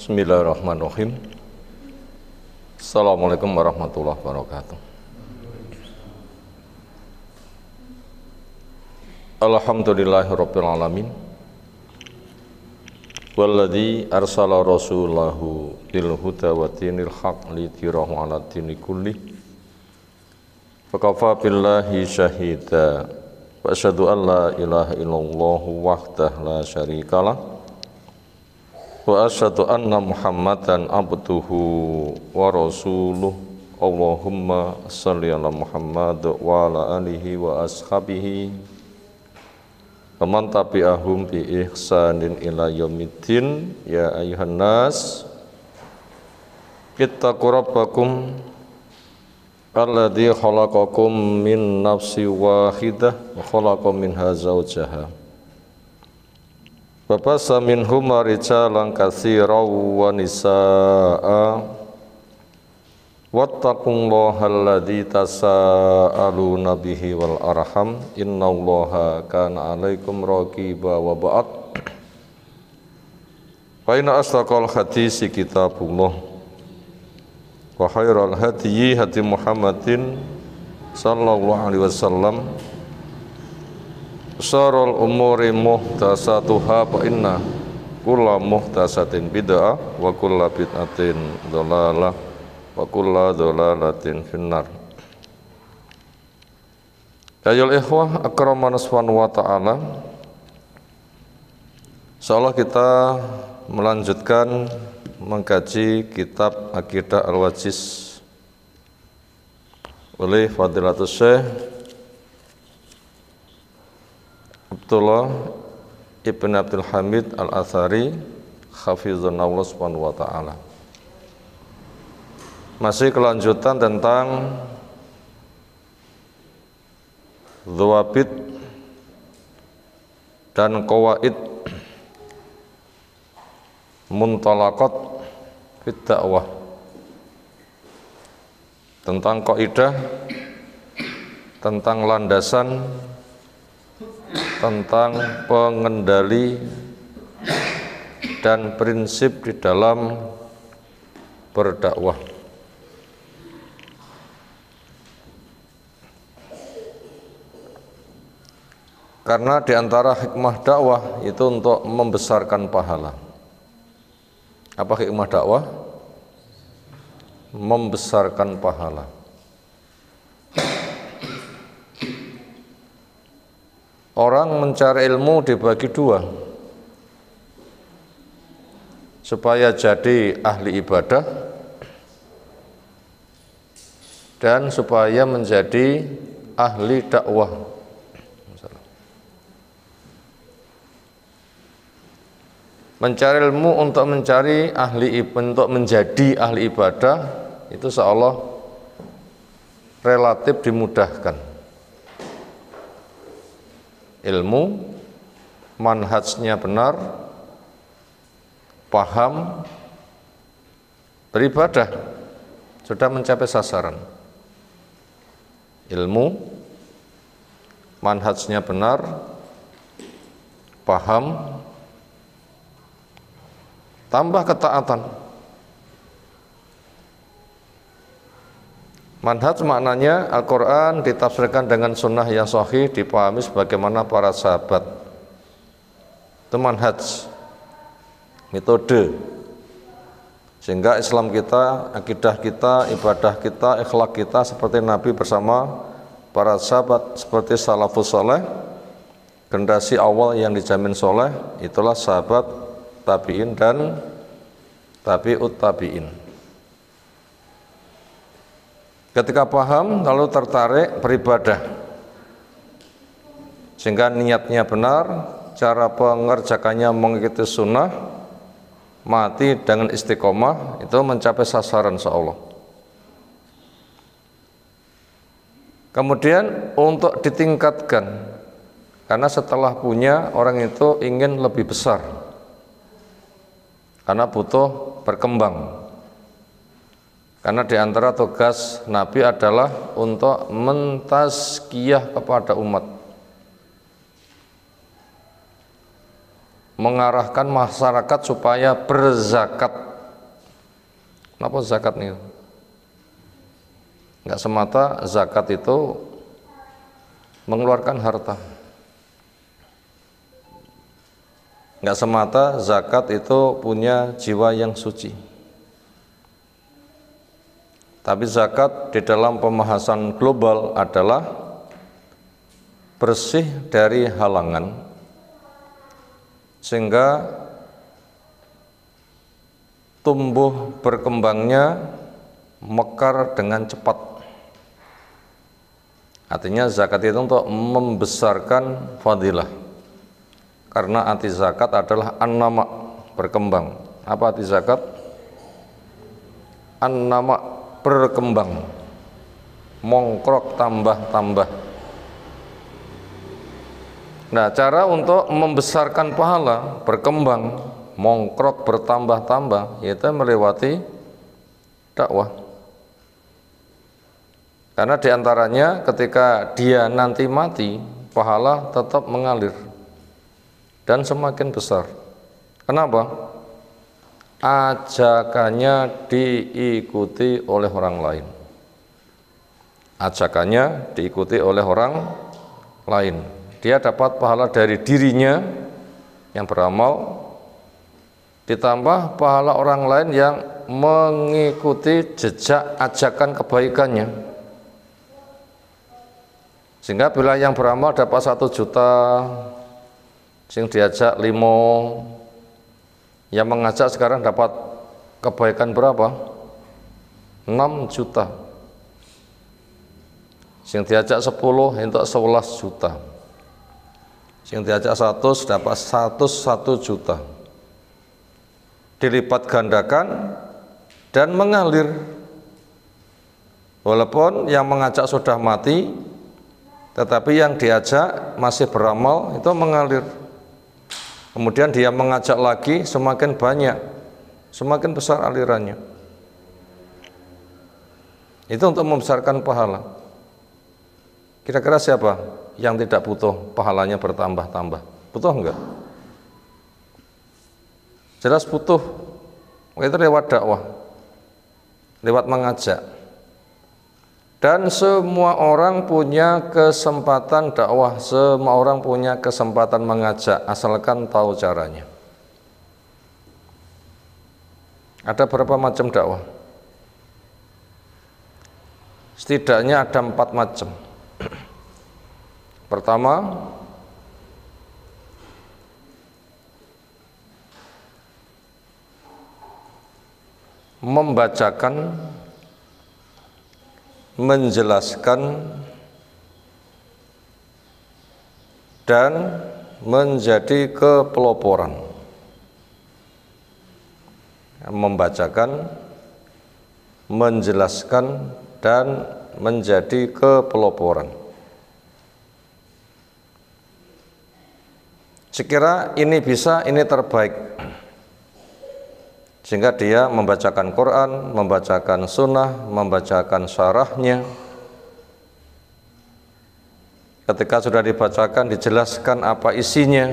Bismillahirrahmanirrahim. Assalamualaikum warahmatullahi wabarakatuh. Alhamdulillahirabbil alamin. Walladzi arsala rasulahu bil huda wa dinil haq lidhirahu 'ala dini kulli. Fakafa billahi syahida. Wa asyhadu an la ilaha illallah wahdahu la syarikalah. Wa asyhadu anna Muhammadan abduhu wa rasuluh. Allahumma shalli ala Muhammad wa ala alihi wa ashabihi wa man tabi'ahum bi ihsanin ila yaumiddin. Ya ayuhan nas ittaqu rabbakum alladzi khalaqakum min nafsin wahidah wa khalaqa minha zawjaha wa bassa minhuma rijalan katsiran wa nisaa'a wattaqullaha alladzi tasaaluna bihi wal arham innallaha kana 'alaikum raqiba wa ba'd. Fa inna asdaqal hadisi kitabullah wa khairal hadyi hadi Muhammadin sallallahu alaihi wasallam. Syarrul umuri muhdatsatuha fa inna kulla muhdatsatin bid'ah wa kulla bid'atin dhalalah wa kulla dhalalatin finnar. Ayol ikhwah akramana subhanahu wa ta'ala. Insyaallah kita melanjutkan mengkaji kitab Aqidah Al-Wajiz oleh Fadilatul Syekh Abdullah Ibn Abdul Hamid Al-Athari hafizahullah subhanahu wa ta'ala. Masih kelanjutan tentang dhawabit dan qawaid muntalaqat fit dakwah, tentang kaidah, tentang landasan, tentang pengendali dan prinsip di dalam berdakwah. Karena di antara hikmah dakwah itu untuk membesarkan pahala. Apa hikmah dakwah? Membesarkan pahala. Orang mencari ilmu dibagi dua, supaya jadi ahli ibadah dan supaya menjadi ahli dakwah. Mencari ilmu untuk menjadi ahli ibadah itu seolah relatif dimudahkan. Ilmu, manhajnya benar, paham, beribadah, sudah mencapai sasaran. Ilmu, manhajnya benar, paham, tambah ketaatan. Manhaj maknanya Al-Quran ditafsirkan dengan sunnah yang sahih, dipahami sebagaimana para sahabat. Itu manhaj, metode. Sehingga Islam kita, akidah kita, ibadah kita, akhlak kita seperti Nabi bersama para sahabat, seperti salafus saleh, generasi awal yang dijamin soleh, itulah sahabat, tabi'in dan tabi'ut tabi'in. Ketika paham lalu tertarik beribadah, sehingga niatnya benar, cara pengerjakannya mengikuti sunnah, mati dengan istiqomah, itu mencapai sasaran insyaallah. Kemudian untuk ditingkatkan, karena setelah punya orang itu ingin lebih besar, karena butuh berkembang. Karena di antara tugas Nabi adalah untuk mentazkiyah kepada umat, mengarahkan masyarakat supaya berzakat Kenapa zakat nih? Enggak semata zakat itu mengeluarkan harta. Enggak semata zakat itu punya jiwa yang suci. Tapi zakat di dalam pembahasan global adalah bersih dari halangan, sehingga tumbuh berkembangnya mekar dengan cepat. Artinya zakat itu untuk membesarkan fadilah. Karena arti zakat adalah an-nama, berkembang. Apa arti zakat? An-nama, berkembang, mongkrok, tambah-tambah. Nah, cara untuk membesarkan pahala, berkembang, mongkrok, bertambah-tambah, yaitu melewati dakwah. Karena diantaranya ketika dia nanti mati, pahala tetap mengalir dan semakin besar. Kenapa? Ajakannya diikuti oleh orang lain. Ajakannya diikuti oleh orang lain. Dia dapat pahala dari dirinya yang beramal, ditambah pahala orang lain yang mengikuti jejak ajakan kebaikannya. Sehingga bila yang beramal dapat 1 juta, sing diajak 5, yang mengajak sekarang dapat kebaikan berapa? 6 juta. Sing diajak 10 untuk 11 juta. Sing diajak 100 dapat 101 juta. Dilipat gandakan dan mengalir. Walaupun yang mengajak sudah mati, tetapi yang diajak masih beramal, itu mengalir. Kemudian dia mengajak lagi, semakin banyak, semakin besar alirannya. Itu untuk membesarkan pahala. Kira-kira siapa yang tidak butuh pahalanya bertambah-tambah? Butuh enggak? Jelas butuh. Itu lewat dakwah, lewat mengajak. Dan semua orang punya kesempatan dakwah, semua orang punya kesempatan mengajak, asalkan tahu caranya. Ada berapa macam dakwah? Setidaknya ada 4 macam. Pertama, membacakan, menjelaskan, dan menjadi kepeloporan. Membacakan, menjelaskan, dan menjadi kepeloporan. Sekira ini bisa, ini terbaik. Sehingga dia membacakan Quran, membacakan sunnah, membacakan syarahnya. Ketika sudah dibacakan, dijelaskan apa isinya.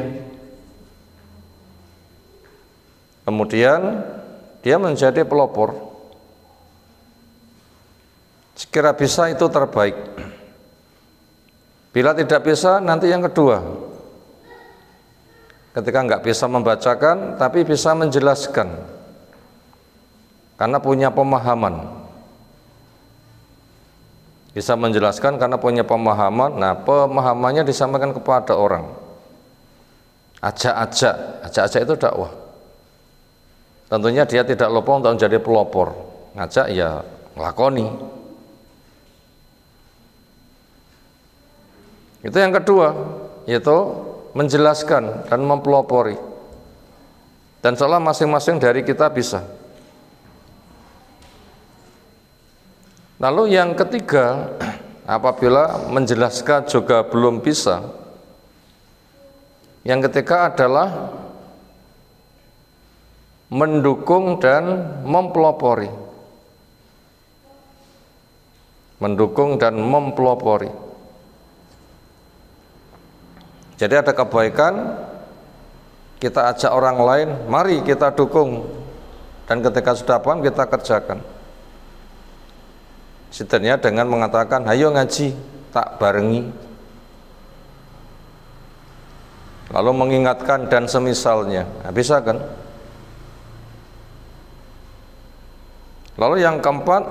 Kemudian dia menjadi pelopor. Sekira bisa, itu terbaik. Bila tidak bisa, nanti yang kedua. Ketika nggak bisa membacakan, tapi bisa menjelaskan. Karena punya pemahaman, bisa menjelaskan karena punya pemahaman. Nah, pemahamannya disampaikan kepada orang. Ajak itu dakwah. Tentunya dia tidak lupa untuk menjadi pelopor. Ngajak ya ngelakoni. Itu yang kedua, yaitu menjelaskan dan mempelopori. Dan seolah masing-masing dari kita bisa. Lalu yang ketiga, apabila menjelaskan juga belum bisa, yang ketiga adalah mendukung dan mempelopori. Mendukung dan mempelopori. Jadi ada kebaikan, kita ajak orang lain, mari kita dukung Dan ketika sudah paham kita kerjakan. Setidaknya dengan mengatakan, ayo ngaji, tak barengi. Lalu mengingatkan dan semisalnya. Nah, bisa kan? Lalu yang keempat,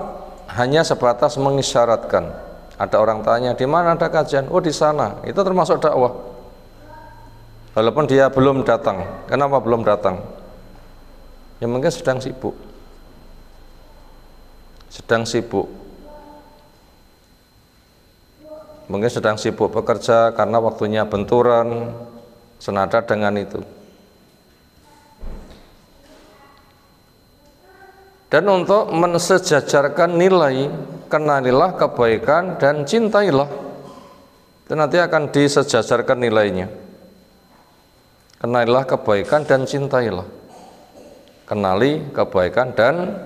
hanya sebatas mengisyaratkan. Ada orang tanya, di mana ada kajian? Oh, di sana. Itu termasuk dakwah. Walaupun dia belum datang. Kenapa belum datang? Ya mungkin sedang sibuk. Sedang sibuk. Mungkin sedang sibuk bekerja karena waktunya benturan, senada dengan itu. Dan untuk mensejajarkan nilai, kenalilah kebaikan dan cintailah. Itu nanti akan disejajarkan nilainya. Kenalilah kebaikan dan cintailah. Kenali kebaikan dan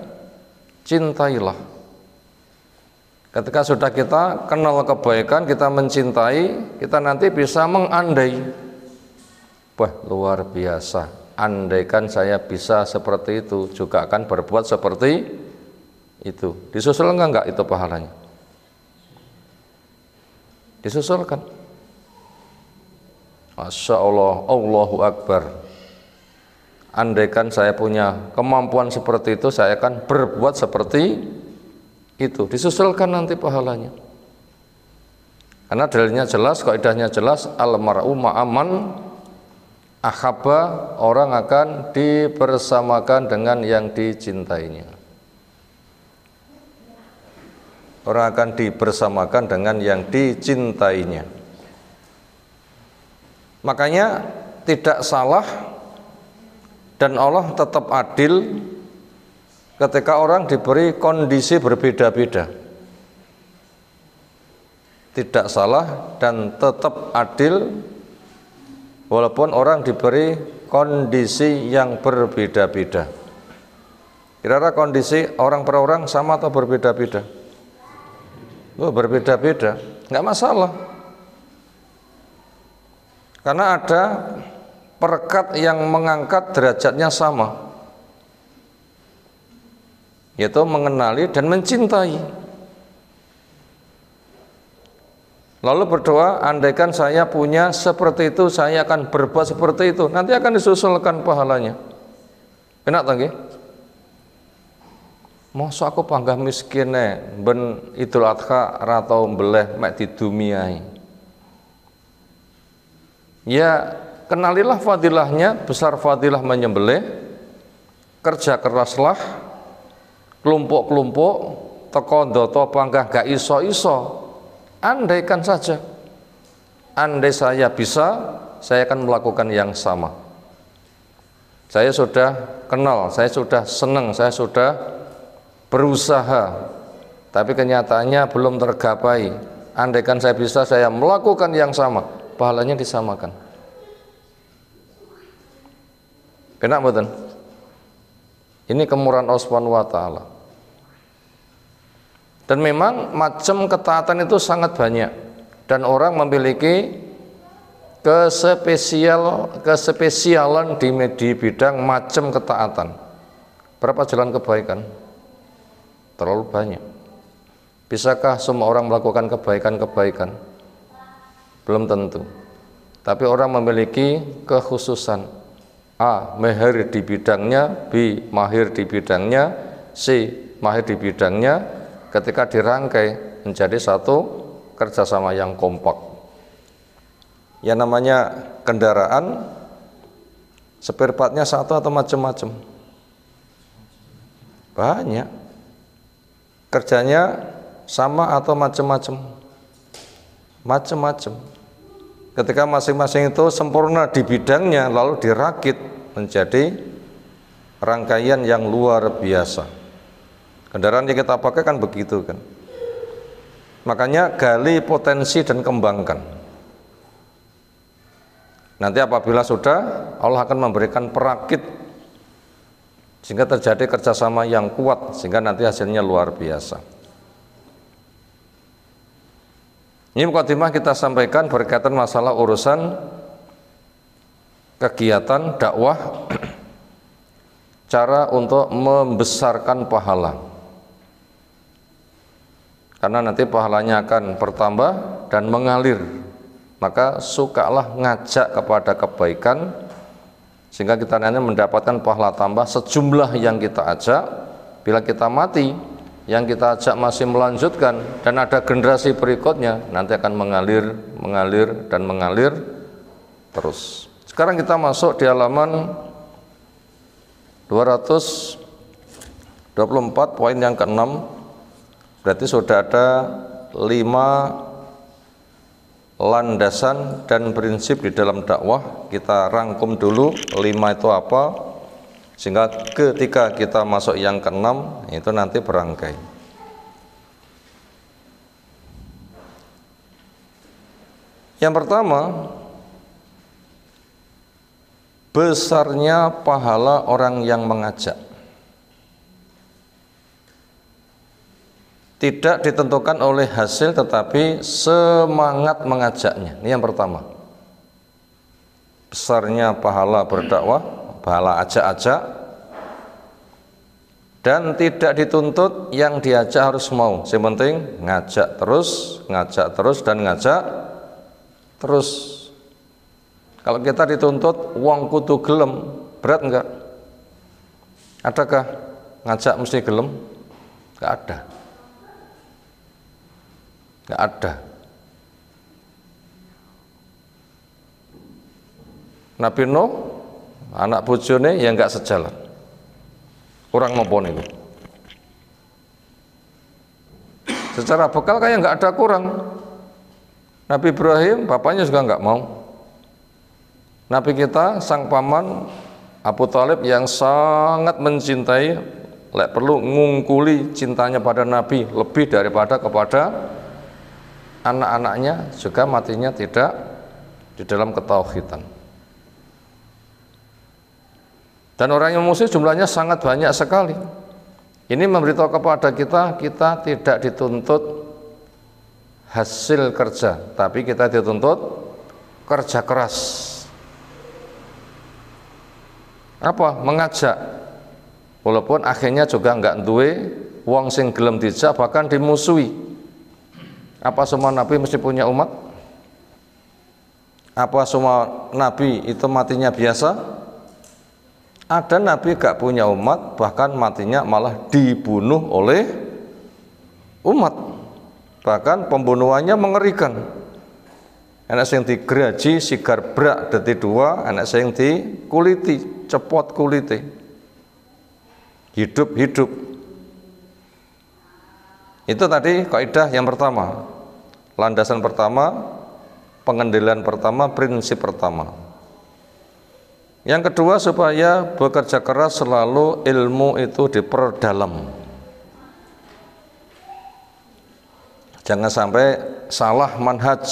cintailah. Ketika sudah kita kenal kebaikan, kita mencintai, kita nanti bisa mengandai. Wah, luar biasa. Andaikan saya bisa seperti itu, juga akan berbuat seperti itu. Disusul enggak itu pahalanya? Disusulkan. Masya Allah, Allahu Akbar. Andaikan saya punya kemampuan seperti itu, saya akan berbuat seperti itu. Disusulkan nanti pahalanya. Karena dalilnya jelas, kaidahnya jelas, al-mar'u ma'aman ahabba, orang akan dibersamakan dengan yang dicintainya. Orang akan dibersamakan dengan yang dicintainya. Makanya tidak salah dan Allah tetap adil ketika orang diberi kondisi berbeda-beda. Tidak salah dan tetap adil walaupun orang diberi kondisi yang berbeda-beda. Kira-kira kondisi orang per orang sama atau berbeda-beda? Oh, berbeda-beda, nggak masalah. Karena ada perekat yang mengangkat derajatnya sama, yaitu mengenali dan mencintai. Lalu berdoa, andaikan saya punya seperti itu, saya akan berbuat seperti itu. Nanti akan disusulkan pahalanya. Enak tak? Masa aku panggah miskin ben Idul Adha ratau beleh mek didumiai. Ya, kenalilah fadilahnya, besar fadilah menyembelih. Kerja keraslah, kelompok-kelompok teko ndoto panggah gak iso-iso. Andaikan saja, andai saya bisa, saya akan melakukan yang sama. Saya sudah kenal, saya sudah senang, saya sudah berusaha, tapi kenyataannya belum tergapai. Andaikan saya bisa, saya melakukan yang sama, pahalanya disamakan. Enak betul? Ini kemurahan Allah Subhanahu wa Ta'ala. Dan memang macam ketaatan itu sangat banyak, dan orang memiliki kespesialan di bidang macam ketaatan. Berapa jalan kebaikan? Terlalu banyak. Bisakah semua orang melakukan kebaikan-kebaikan? Belum tentu. Tapi orang memiliki kekhususan. A. Mahir di bidangnya, B. Mahir di bidangnya, C. Mahir di bidangnya. Ketika dirangkai menjadi satu kerjasama yang kompak. Yang namanya kendaraan, spare partnya satu atau macam-macam? Banyak. Kerjanya sama atau macam-macam? Macam-macam. Ketika masing-masing itu sempurna di bidangnya, lalu dirakit menjadi rangkaian yang luar biasa. Kendaraan yang kita pakai kan begitu kan. Makanya gali potensi dan kembangkan. Nanti apabila sudah, Allah akan memberikan perakit sehingga terjadi kerjasama yang kuat, sehingga nanti hasilnya luar biasa. Ini mukadimah kita sampaikan berkaitan masalah urusan kegiatan dakwah cara untuk membesarkan pahala. Karena nanti pahalanya akan bertambah dan mengalir. Maka sukalah ngajak kepada kebaikan, sehingga kita nanti mendapatkan pahala tambah sejumlah yang kita ajak. Bila kita mati, yang kita ajak masih melanjutkan dan ada generasi berikutnya, nanti akan mengalir dan mengalir terus. Sekarang kita masuk di halaman 224 poin yang ke-6. Berarti sudah ada 5 landasan dan prinsip di dalam dakwah. Kita rangkum dulu 5 itu apa, sehingga ketika kita masuk yang ke-6 itu nanti berangkai. Yang pertama, besarnya pahala orang yang mengajak. Tidak ditentukan oleh hasil, tetapi semangat mengajaknya. Ini yang pertama. Besarnya pahala berdakwah, pahala ajak-ajak, dan tidak dituntut yang diajak harus mau. Yang penting ngajak terus dan ngajak terus. Kalau kita dituntut wong kudu gelem, berat enggak? Adakah ngajak mesti gelem? Enggak ada. Enggak ada. Nabi Nuh, anak bojone yang enggak sejalan. Kurang nopo niku. Secara bekal kayak enggak ada kurang. Nabi Ibrahim, bapaknya juga enggak mau. Nabi kita, sang paman Abu Thalib yang sangat mencintai, lek perlu ngungkuli cintanya pada Nabi lebih daripada kepada anak-anaknya, juga matinya tidak di dalam ketauhidan. Dan orang yang musyrik jumlahnya sangat banyak sekali. Ini memberitahu kepada kita, kita tidak dituntut hasil kerja, tapi kita dituntut kerja keras. Apa? Mengajak. Walaupun akhirnya juga enggak duwe wong sing gelem dijak, bahkan dimusuhi. Apa semua nabi mesti punya umat? Apa semua nabi itu matinya biasa? Ada nabi gak punya umat, bahkan matinya malah dibunuh oleh umat. Bahkan pembunuhannya mengerikan. Anak sing digeraji sigar brak dadi 2, anak sing dikuliti cepot kuliti. Hidup-hidup. Itu tadi kaidah yang pertama. Landasan pertama, pengendalian pertama, prinsip pertama. Yang kedua, supaya bekerja keras selalu ilmu itu diperdalam. Jangan sampai salah manhaj,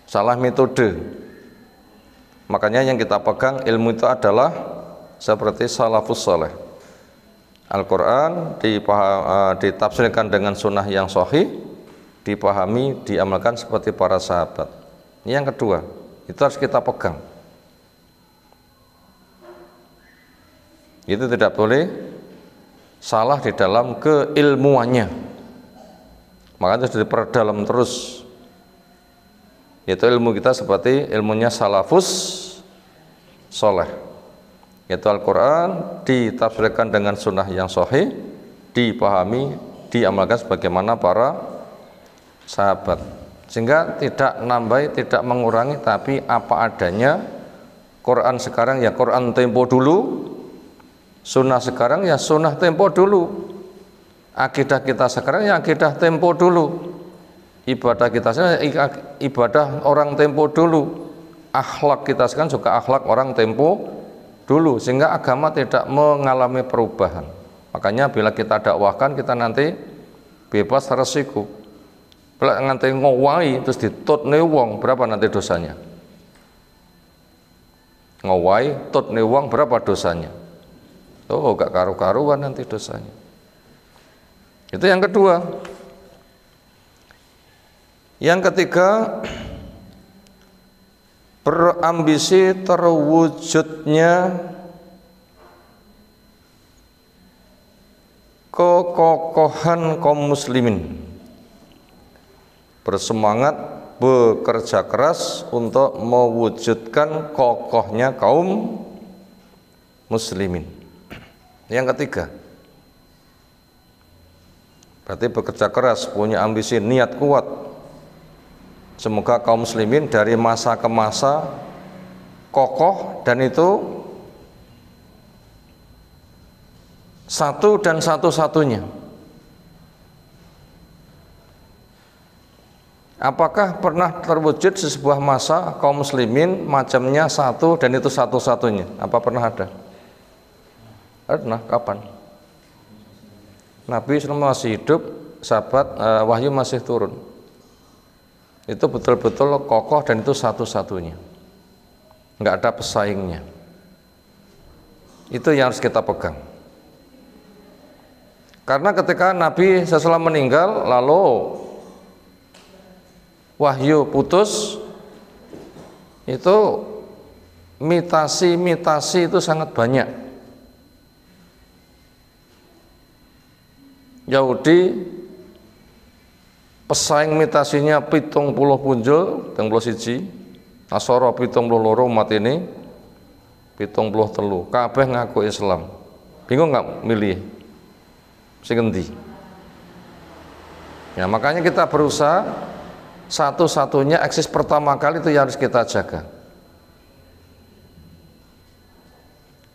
salah metode. Makanya yang kita pegang ilmu itu adalah seperti salafus saleh. Al-Quran ditafsirkan dengan sunnah yang sahih, dipahami, diamalkan seperti para sahabat. Ini yang kedua, itu harus kita pegang. Itu tidak boleh salah di dalam keilmuannya. Makanya harus diperdalam terus. Yaitu ilmu kita seperti ilmunya salafus soleh. Yaitu Al-Quran ditafsirkan dengan sunnah yang sahih, dipahami, diamalkan sebagaimana para sahabat. Sehingga tidak nambah, tidak mengurangi, tapi apa adanya. Quran sekarang ya Quran tempo dulu, sunnah sekarang ya sunnah tempo dulu, akidah kita sekarang ya akidah tempo dulu, ibadah kita sekarang ya ibadah orang tempo dulu, akhlak kita sekarang juga akhlak orang tempo dulu, sehingga agama tidak mengalami perubahan. Makanya bila kita dakwahkan, kita nanti bebas resiko. Bila nganti ngowai terus ditutne wong, berapa nanti dosanya? Ngowai tutne wong, berapa dosanya? Oh, gak karu-karuan nanti dosanya. Itu yang kedua. Yang ketiga, berambisi terwujudnya kekokohan kaum muslimin, bersemangat bekerja keras untuk mewujudkan kokohnya kaum muslimin. Yang ketiga, berarti bekerja keras, punya ambisi, niat kuat. Semoga kaum muslimin dari masa ke masa kokoh, dan itu satu dan satu-satunya. Apakah pernah terwujud di sebuah masa kaum muslimin macamnya satu dan itu satu-satunya? Apa pernah ada? Pernah, kapan? Nabi selama masih hidup, sahabat wahyu masih turun. Itu betul-betul kokoh dan itu satu-satunya. Enggak ada pesaingnya. Itu yang harus kita pegang. Karena ketika Nabi setelah meninggal, lalu wahyu putus, itu mitasi itu sangat banyak. Yahudi pesaing mitasinya 70 punjul, 71, Nasara 72 umat ini 73, kabeh ngaku Islam. Bingung nggak milih sing endi? Ya, makanya kita berusaha satu-satunya eksis pertama kali itu yang harus kita jaga,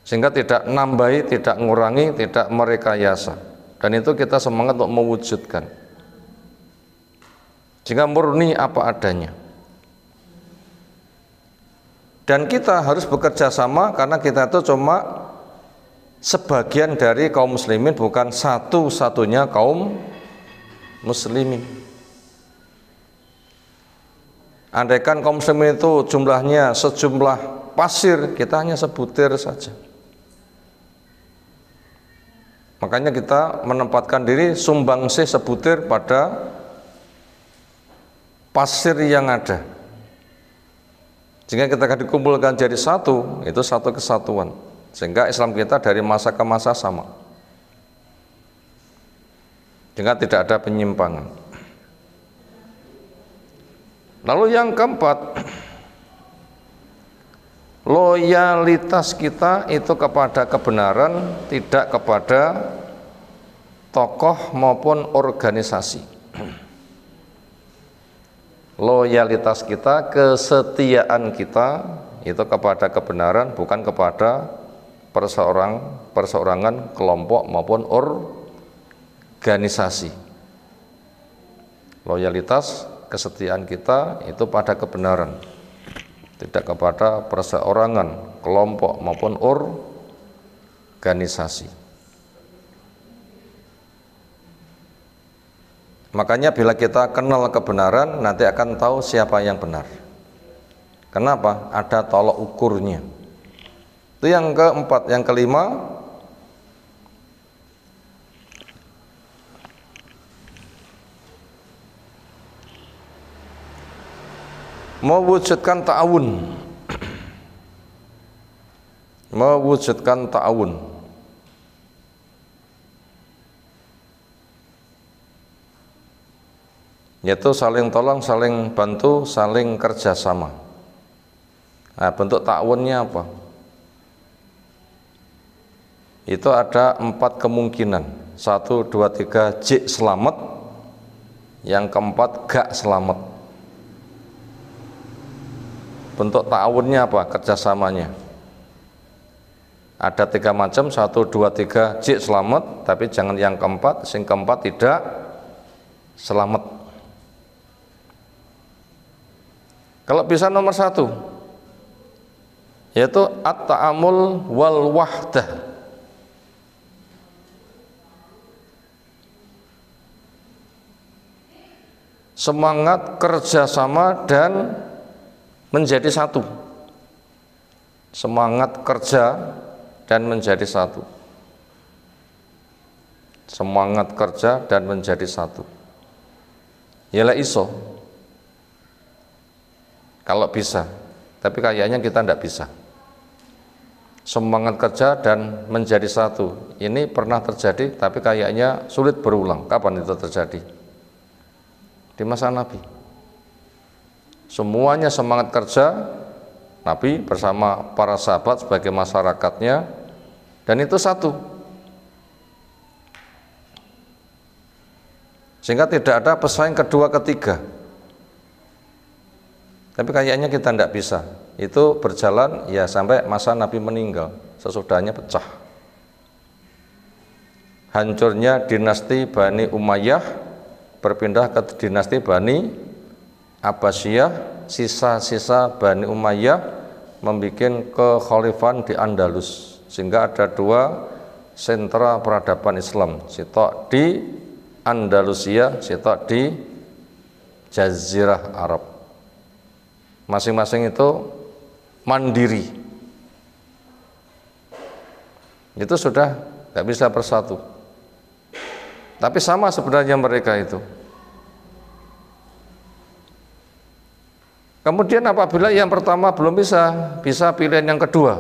sehingga tidak nambahi, tidak ngurangi, tidak merekayasa, dan itu kita semangat untuk mewujudkan sehingga murni apa adanya. Dan kita harus bekerja sama karena kita itu cuma sebagian dari kaum muslimin, bukan satu-satunya kaum muslimin. Andaikan kaum muslimin itu jumlahnya sejumlah pasir, kita hanya sebutir saja. Makanya kita menempatkan diri sumbangsih sebutir pada pasir yang ada, sehingga kita akan dikumpulkan jadi satu, itu satu kesatuan, sehingga Islam kita dari masa ke masa sama, sehingga tidak ada penyimpangan. Lalu yang keempat, loyalitas kita itu kepada kebenaran, tidak kepada tokoh maupun organisasi. Loyalitas kita, kesetiaan kita itu kepada kebenaran, bukan kepada perseorangan, kelompok maupun organisasi. Loyalitas, kesetiaan kita itu pada kebenaran, tidak kepada perseorangan, kelompok maupun organisasi. Makanya bila kita kenal kebenaran, nanti akan tahu siapa yang benar. Kenapa? Ada tolok ukurnya. Itu yang keempat. Yang kelima, mewujudkan ta'awun. Mewujudkan ta'awun. Yaitu saling tolong, saling bantu, saling kerjasama. Nah, bentuk ta'awunnya apa? Itu ada 4 kemungkinan. 1, 2, 3, J selamat. Yang keempat, gak selamat. Bentuk ta'awunnya apa? Kerjasamanya. Ada 3 macam, 1, 2, 3, J selamat. Tapi jangan yang keempat, sing keempat tidak selamat. Kalau bisa nomor 1, yaitu at-ta'amul wal wahdah. Semangat kerjasama dan menjadi satu. Semangat kerja dan menjadi satu. Semangat kerja dan menjadi satu. Yalah iso. Kalau bisa, tapi kayaknya kita tidak bisa. Semangat kerja dan menjadi satu, ini pernah terjadi tapi kayaknya sulit berulang. Kapan itu terjadi? Di masa Nabi. Semuanya semangat kerja, Nabi bersama para sahabat sebagai masyarakatnya, dan itu satu. Sehingga tidak ada pesaing kedua ketiga. Tapi kayaknya kita tidak bisa. Itu berjalan ya sampai masa Nabi meninggal, sesudahnya pecah. Hancurnya dinasti Bani Umayyah berpindah ke dinasti Bani Abbasiyah, sisa-sisa Bani Umayyah membuat kekhalifahan di Andalus, sehingga ada dua sentra peradaban Islam, sitok di Andalusia, sitok di Jazirah Arab. Masing-masing itu mandiri. Itu sudah tidak bisa bersatu. Tapi sama sebenarnya mereka itu. Kemudian apabila yang pertama belum bisa, bisa pilihan yang kedua,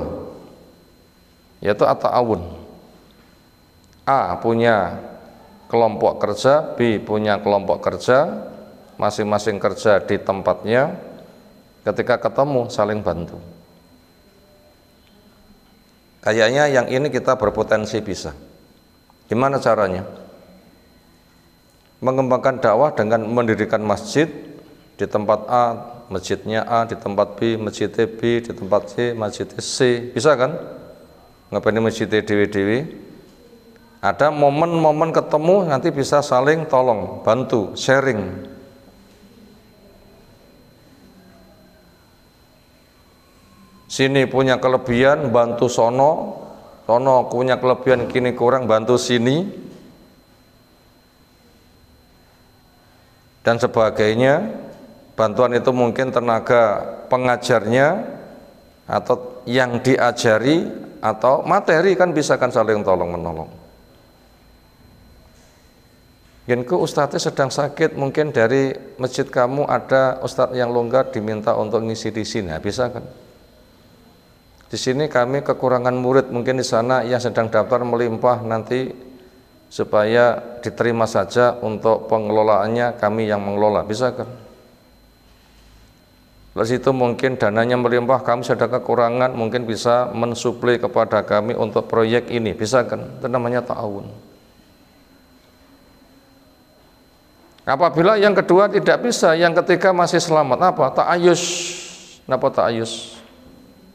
yaitu at-ta'awun. A punya kelompok kerja, B punya kelompok kerja, masing-masing kerja di tempatnya, ketika ketemu saling bantu. Kayaknya yang ini kita berpotensi bisa. Gimana caranya? Mengembangkan dakwah dengan mendirikan masjid di tempat A, masjidnya A, di tempat B, masjidnya B, di tempat C, masjidnya C. Bisa kan? Ngapain masjidnya dewi-dewi? Ada momen-momen ketemu, nanti bisa saling tolong, bantu, sharing. Sini punya kelebihan, bantu sono, sono punya kelebihan kini kurang, bantu sini, dan sebagainya. Bantuan itu mungkin tenaga pengajarnya atau yang diajari atau materi, kan bisa kan saling tolong menolong. Mungkin ustadznya sedang sakit, mungkin dari masjid kamu ada ustadz yang longgar diminta untuk ngisi di sini, nah, bisa kan? Di sini kami kekurangan murid, mungkin di sana yang sedang daftar melimpah, nanti supaya diterima saja untuk pengelolaannya kami yang mengelola, bisa kan? Lalu situ mungkin dananya melimpah, kami sedang kekurangan, mungkin bisa mensuplai kepada kami untuk proyek ini, bisa kan? Itu namanya ta'awun. Apabila yang kedua tidak bisa, yang ketiga masih selamat, apa? Ta'ayus. Napa ta'ayus?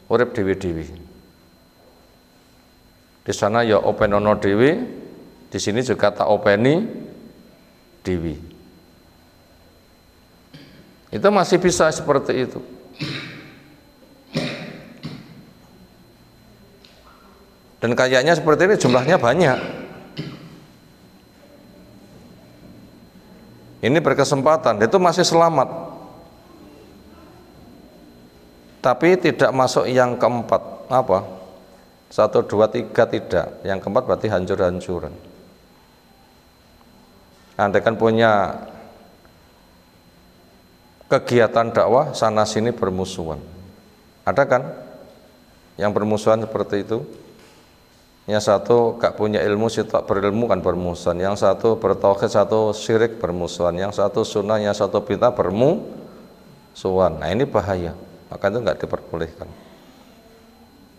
Urip dewi-dewi. Di sana ya openono dewi, di sini juga tak openi dewi. Itu masih bisa seperti itu. Dan kayaknya seperti ini jumlahnya banyak. Ini berkesempatan, itu masih selamat. Tapi tidak masuk yang keempat. Apa? 1, 2, 3 tidak. Yang keempat berarti hancur-hancuran. Anda kan punya kegiatan dakwah sana sini bermusuhan. Ada kan yang bermusuhan seperti itu? Yang satu gak punya ilmu, si tak berilmu kan bermusuhan. Yang satu bertauhid, satu syirik bermusuhan. Yang satu sunnah, yang satu bid'ah bermusuhan. Nah ini bahaya, maka itu gak diperbolehkan.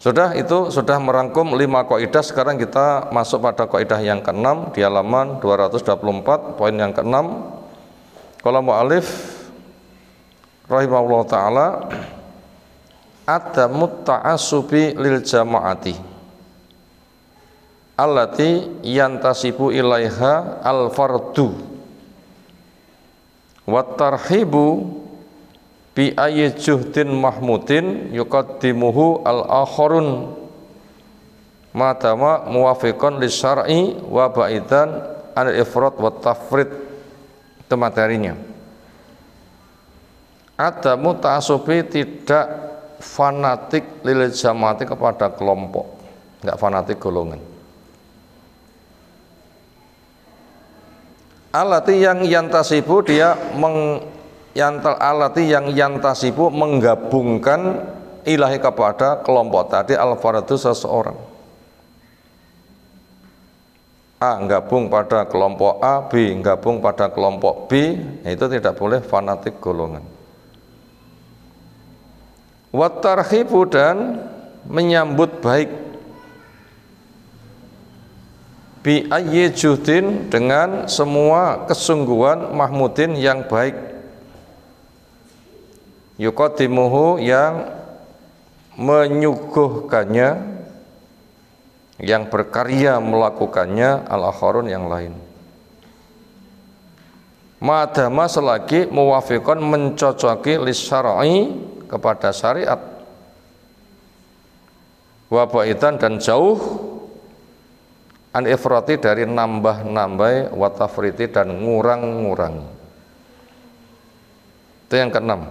Sudah, itu sudah merangkum 5 kaidah. Sekarang kita masuk pada kaidah yang ke-6 di halaman 224, poin yang ke-6. Qala mu'alif rahimahullah ta'ala, adamut ta'asubi lil jama'ati allati yantasibu ilaiha al-fardu wa tarhibu bi ayyi juhdin mahmudin yuqaddimuhu al-akharun madama muwafiqan lisyar'i wa ba'idan al-ifrat wa tafrid. Itu materinya. Adamu ta'asubi, tidak fanatik lil jamaati, kepada kelompok, enggak fanatik golongan. Alati yang yantasibu, dia alati yang yantasibu, menggabungkan ilahi kepada kelompok tadi, al-faradu seseorang. A gabung pada kelompok A, B gabung pada kelompok B, itu tidak boleh fanatik golongan. Wa tarhibu, dan menyambut baik bi ayyi juhdin, dengan semua kesungguhan mahmudin yang baik, yuqaddimuhu, yang menyuguhkannya, yang berkarya melakukannya, al-akharun, yang lain. Madama, selagi muwafiqan, mencocoki, lisyar'i, kepada syariat, wa baitan, dan jauh, an ifrati, dari nambah-nambah, wa tafriti, dan ngurang-ngurangi. Itu yang keenam.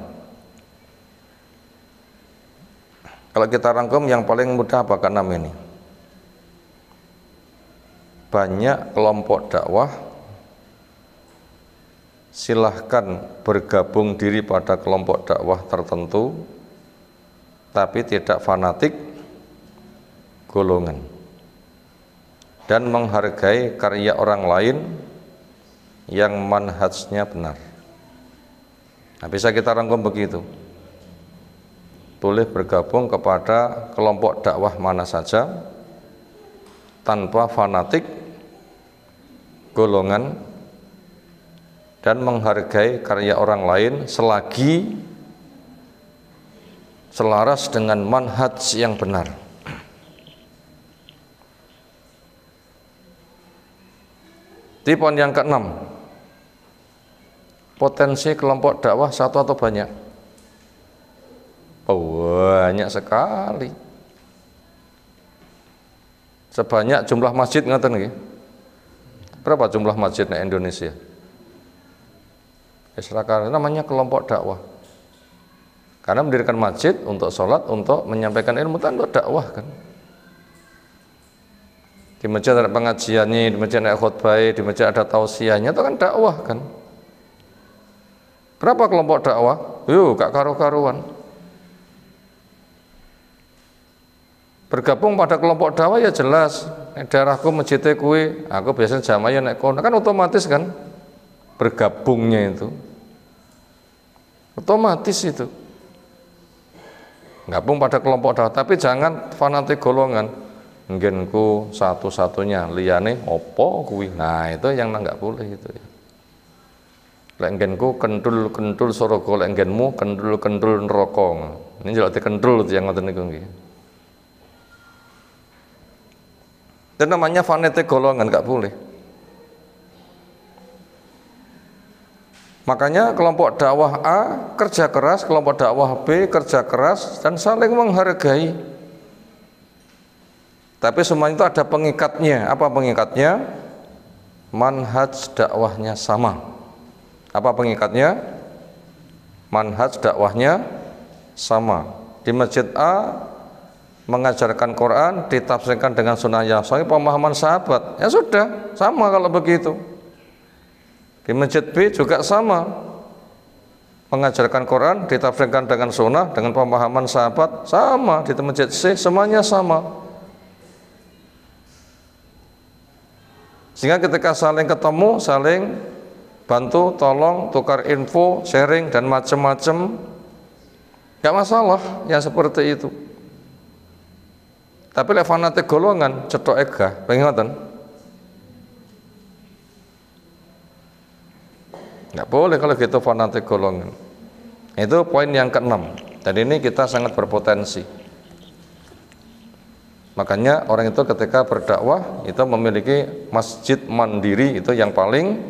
Kalau kita rangkum yang paling mudah apa keenam ini? Banyak kelompok dakwah silahkan bergabung diri pada kelompok dakwah tertentu, tapi tidak fanatik golongan, dan menghargai karya orang lain yang manhajnya benar. Nah, bisa kita rangkum begitu. Boleh bergabung kepada kelompok dakwah mana saja tanpa fanatik golongan, dan menghargai karya orang lain selagi selaras dengan manhaj yang benar. Tipe yang keenam, potensi kelompok dakwah satu atau banyak? Banyak sekali. Sebanyak jumlah masjid, ngaten nggih? Berapa jumlah masjid di Indonesia? Israel namanya kelompok dakwah. Karena mendirikan masjid untuk sholat, untuk menyampaikan ilmu, untuk dakwah kan. Di masjid ada pengajiannya, di masjid ada khutbah, di masjid ada tausiahnya, itu kan dakwah kan. Berapa kelompok dakwah? Gak karu-karuan. Bergabung pada kelompok dakwah ya jelas. Daerahku masjidnya kuwi, aku biasanya jamaah nek kono, kan otomatis kan bergabungnya itu. Otomatis itu. Gabung pada kelompok dakwah, tapi jangan fanatik golongan. Nggenku satu-satunya, liyane opo kuwi. Nah, itu yang enggak boleh itu ya. Lek nggenku kentul-kentul sorogo, lek nggenmu kentul-kentul neraka. Ini jelek dikendul itu yang ngoten niku nggih. Itu namanya fanatik golongan, nggak boleh. Makanya kelompok dakwah A kerja keras, kelompok dakwah B kerja keras, dan saling menghargai. Tapi semuanya itu ada pengikatnya. Apa pengikatnya? Manhaj dakwahnya sama. Apa pengikatnya? Manhaj dakwahnya sama. Di masjid A mengajarkan Quran, ditafsirkan dengan sunnah yang sahih, pemahaman sahabat, ya sudah, sama kalau begitu. Di masjid B juga sama, mengajarkan Quran, ditafsirkan dengan sunnah, dengan pemahaman sahabat, sama. Di masjid C semuanya sama. Sehingga ketika saling ketemu, saling bantu, tolong, tukar info, sharing, dan macam-macam, gak masalah yang seperti itu. Tapi lek fanatik golongan cetok ega, pengen nggak boleh kalau gitu fanatik golongan. Itu poin yang keenam. Dan ini kita sangat berpotensi. Makanya orang itu ketika berdakwah itu memiliki masjid mandiri, itu yang paling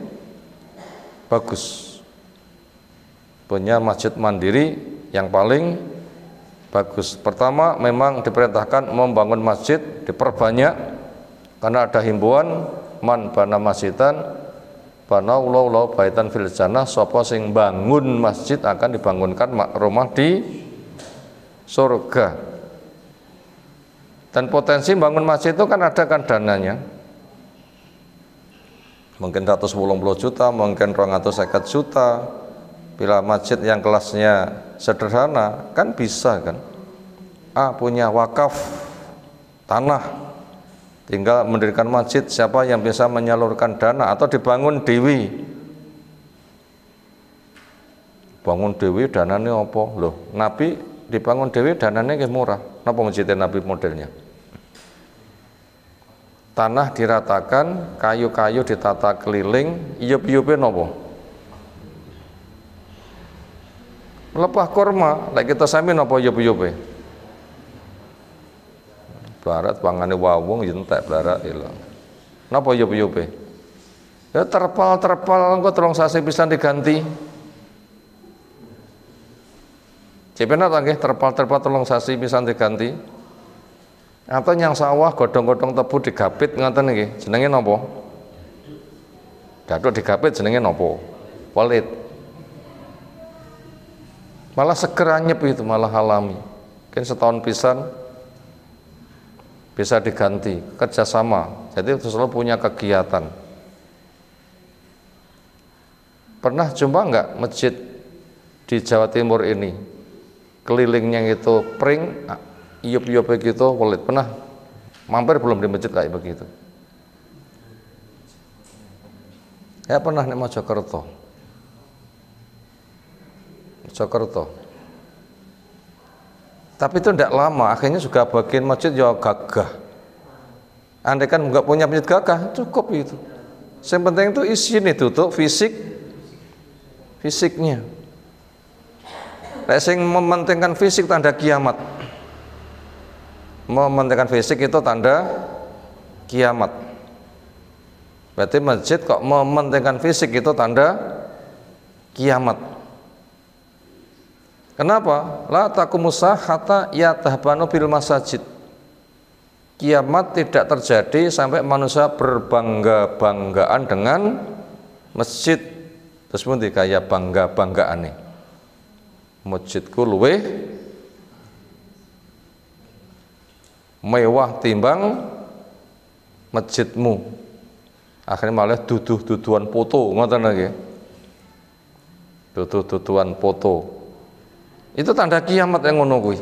bagus. Punya masjid mandiri yang paling bagus. Pertama, memang diperintahkan membangun masjid, diperbanyak, karena ada himbauan man bana masjidan bana ulau baitan fil jannah, sapa sing bangun masjid akan dibangunkan rumah di surga. Dan potensi bangun masjid itu kan ada kan dananya. Mungkin 180 juta, mungkin 250 juta. Bila masjid yang kelasnya sederhana kan bisa kan. A punya wakaf tanah Tinggal mendirikan masjid, siapa yang bisa menyalurkan dana atau dibangun dewi. Bangun dewi dananya apa? Loh, Nabi dibangun dewi dananya nggih murah. Napa masjidnya Nabi modelnya? Tanah diratakan, kayu-kayu ditata keliling, iyup-iyupe napa? Lepah kurma, lek kita sami napa iyup-iyupe? Barat pangane wawung yentek blarak ilang. Napa iyup-iyupe? Ya terpal engko 3 sasi pisan diganti. Cepena ta nggih terpal-terpal 3 sasi pisan diganti. Atau yang sawah godhong-godhong tebu digapit ngoten nggih, jenenge napa? Datuk digapit jenenge napa? Welit. Malah seger anyep itu, malah alami. Mungkin setahun pisan bisa diganti, kerjasama. Jadi selalu punya kegiatan. Pernah jumpa enggak masjid di Jawa Timur ini kelilingnya itu pring, iyup-iyup begitu, welit? Pernah mampir belum di masjid kayak begitu? Ya pernah nih Mojokerto. Tapi itu tidak lama, akhirnya juga bagian masjid ya gagah. Andai kan nggak punya masjid gagah, cukup itu. Yang penting itu isinya tutup fisiknya. Yang mementingkan fisik tanda kiamat. Mementingkan fisik itu tanda kiamat. Berarti masjid kok mementingkan fisik itu tanda kiamat. Kenapa? La taqumusah hatta yatahbanu bil masajid. Kiamat tidak terjadi sampai manusia berbangga-banggaan dengan masjid. Terus pun kayak bangga-banggaan nih. Masjidku luweh mewah timbang masjidmu. Akhirnya malah duduh-duduhan foto, ngoten lagi. Duduh-duduhan foto. Itu tanda kiamat yang ngono kuwi.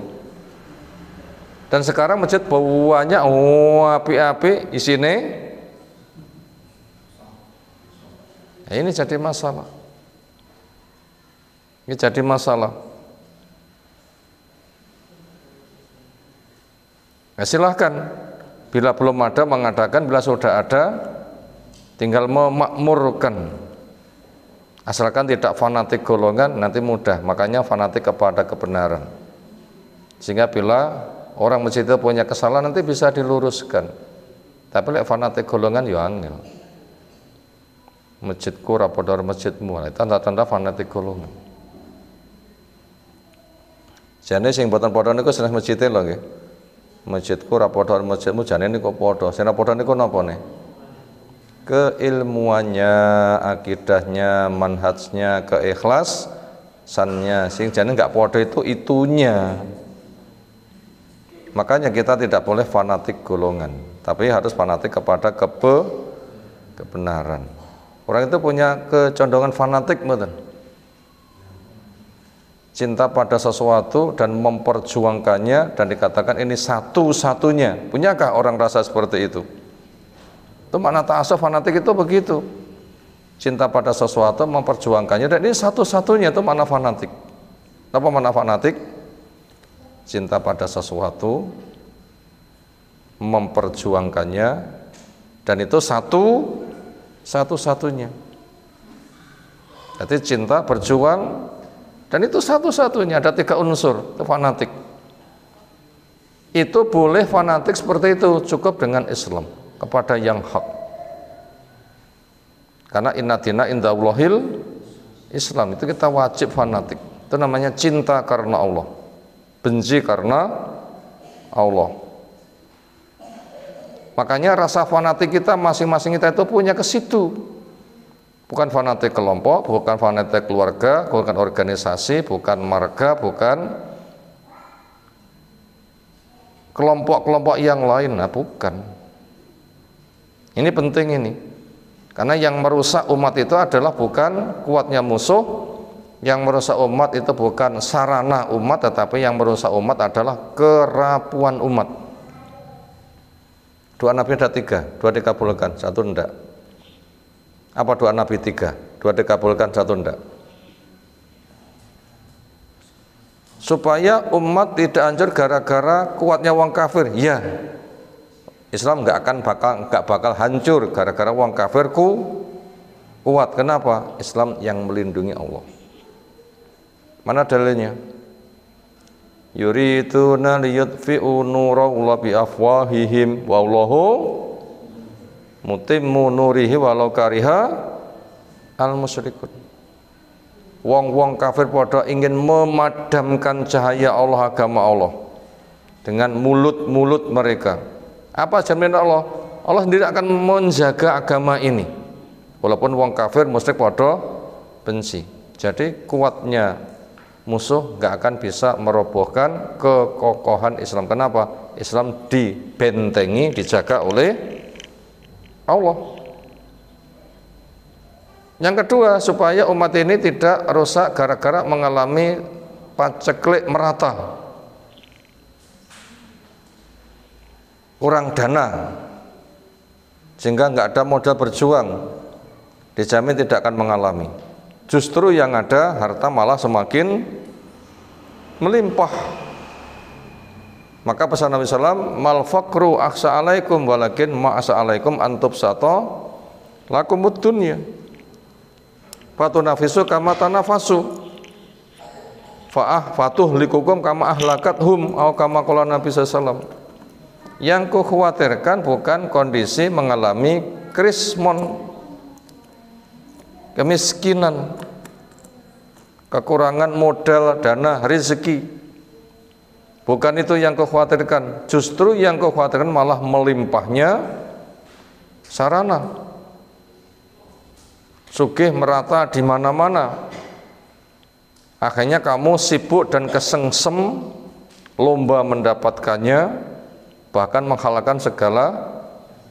Dan sekarang masjid banyak api-api isine. Nah, ini jadi masalah. Ini jadi masalah. Nah, silahkan bila belum ada mengadakan, bila sudah ada tinggal memakmurkan. Asalkan tidak fanatik golongan, nanti mudah. Makanya fanatik kepada kebenaran. Sehingga bila orang masjid itu punya kesalahan nanti bisa diluruskan. Tapi lek fanatik golongan ya angel. Masjidku ra padha masjidmu. Tanda-tanda fanatik golongan. Jane sing boten padha niku sanes masjide lho nggih. Masjidku ra padha masjidmu, jane niku padha. Sing ra padha niku napa ne? Keilmuannya, akidahnya, manhajnya, keikhlasannya. Sing jane enggak padha itu itunya. Makanya kita tidak boleh fanatik golongan, tapi harus fanatik kepada kebenaran. Orang itu punya kecondongan fanatik mboten. Cinta pada sesuatu dan memperjuangkannya dan dikatakan ini satu-satunya. Punyakah orang rasa seperti itu? Itu makna ta'assuf fanatik itu begitu. Cinta pada sesuatu, memperjuangkannya, dan ini satu-satunya, itu makna fanatik. Apa makna fanatik? Cinta pada sesuatu, memperjuangkannya, dan itu satu-satunya. Jadi cinta, berjuang, dan itu satu-satunya. Ada 3 unsur, itu fanatik. Itu boleh fanatik seperti itu, cukup dengan Islam kepada yang hak. Karena inna dina indallahil Islam, itu kita wajib fanatik. Itu namanya cinta karena Allah, benci karena Allah. Makanya rasa fanatik kita masing-masing kita itu punya ke situ. Bukan fanatik kelompok, bukan fanatik keluarga, bukan organisasi, bukan marga, bukan kelompok-kelompok yang lain, nah bukan. Ini penting ini, karena yang merusak umat itu adalah bukan kuatnya musuh, yang merusak umat itu bukan sarana umat, tetapi yang merusak umat adalah kerapuan umat. Doa Nabi ada 3, 2 dikabulkan, 1 enggak. Apa doa Nabi 3, 2 dikabulkan, 1 enggak? Supaya umat tidak hancur gara-gara kuatnya wong kafir. Ya, Islam nggak bakal hancur gara-gara wong kafir kuat. Kenapa? Islam yang melindungi Allah. Mana dalilnya? Yuriduna liyutfi'u nurallahi bi afwahihim wallahu mutimmu nurihi walau kariha al musyrikun. Wong-wong kafir pada ingin memadamkan cahaya Allah, agama Allah dengan mulut-mulut mereka. Apa jaminan Allah? Allah sendiri akan menjaga agama ini walaupun wong kafir musyrik pada benci. Jadi kuatnya musuh nggak akan bisa merobohkan kekokohan Islam. Kenapa? Islam dibentengi, dijaga oleh Allah. Yang kedua, supaya umat ini tidak rusak gara-gara mengalami paceklik merata, kurang dana, sehingga nggak ada modal berjuang, dijamin tidak akan mengalami. Justru yang ada harta malah semakin melimpah. Maka pesan Nabi SAW, mal faqru akhsa alaikum walakin ma'asa alaikum antub sato lakumud dunya fatunafisu kama tanafasu fatuh likukum kama ahlakat hum atau kama qala Nabi SAW. Yang kukhawatirkan bukan kondisi mengalami krismon, kemiskinan, kekurangan modal, dana, rezeki. Bukan itu yang kukhawatirkan. Justru yang kukhawatirkan malah melimpahnya sarana. Sugih merata di mana-mana. Akhirnya kamu sibuk dan kesengsem lomba mendapatkannya, bahkan menghalalkan segala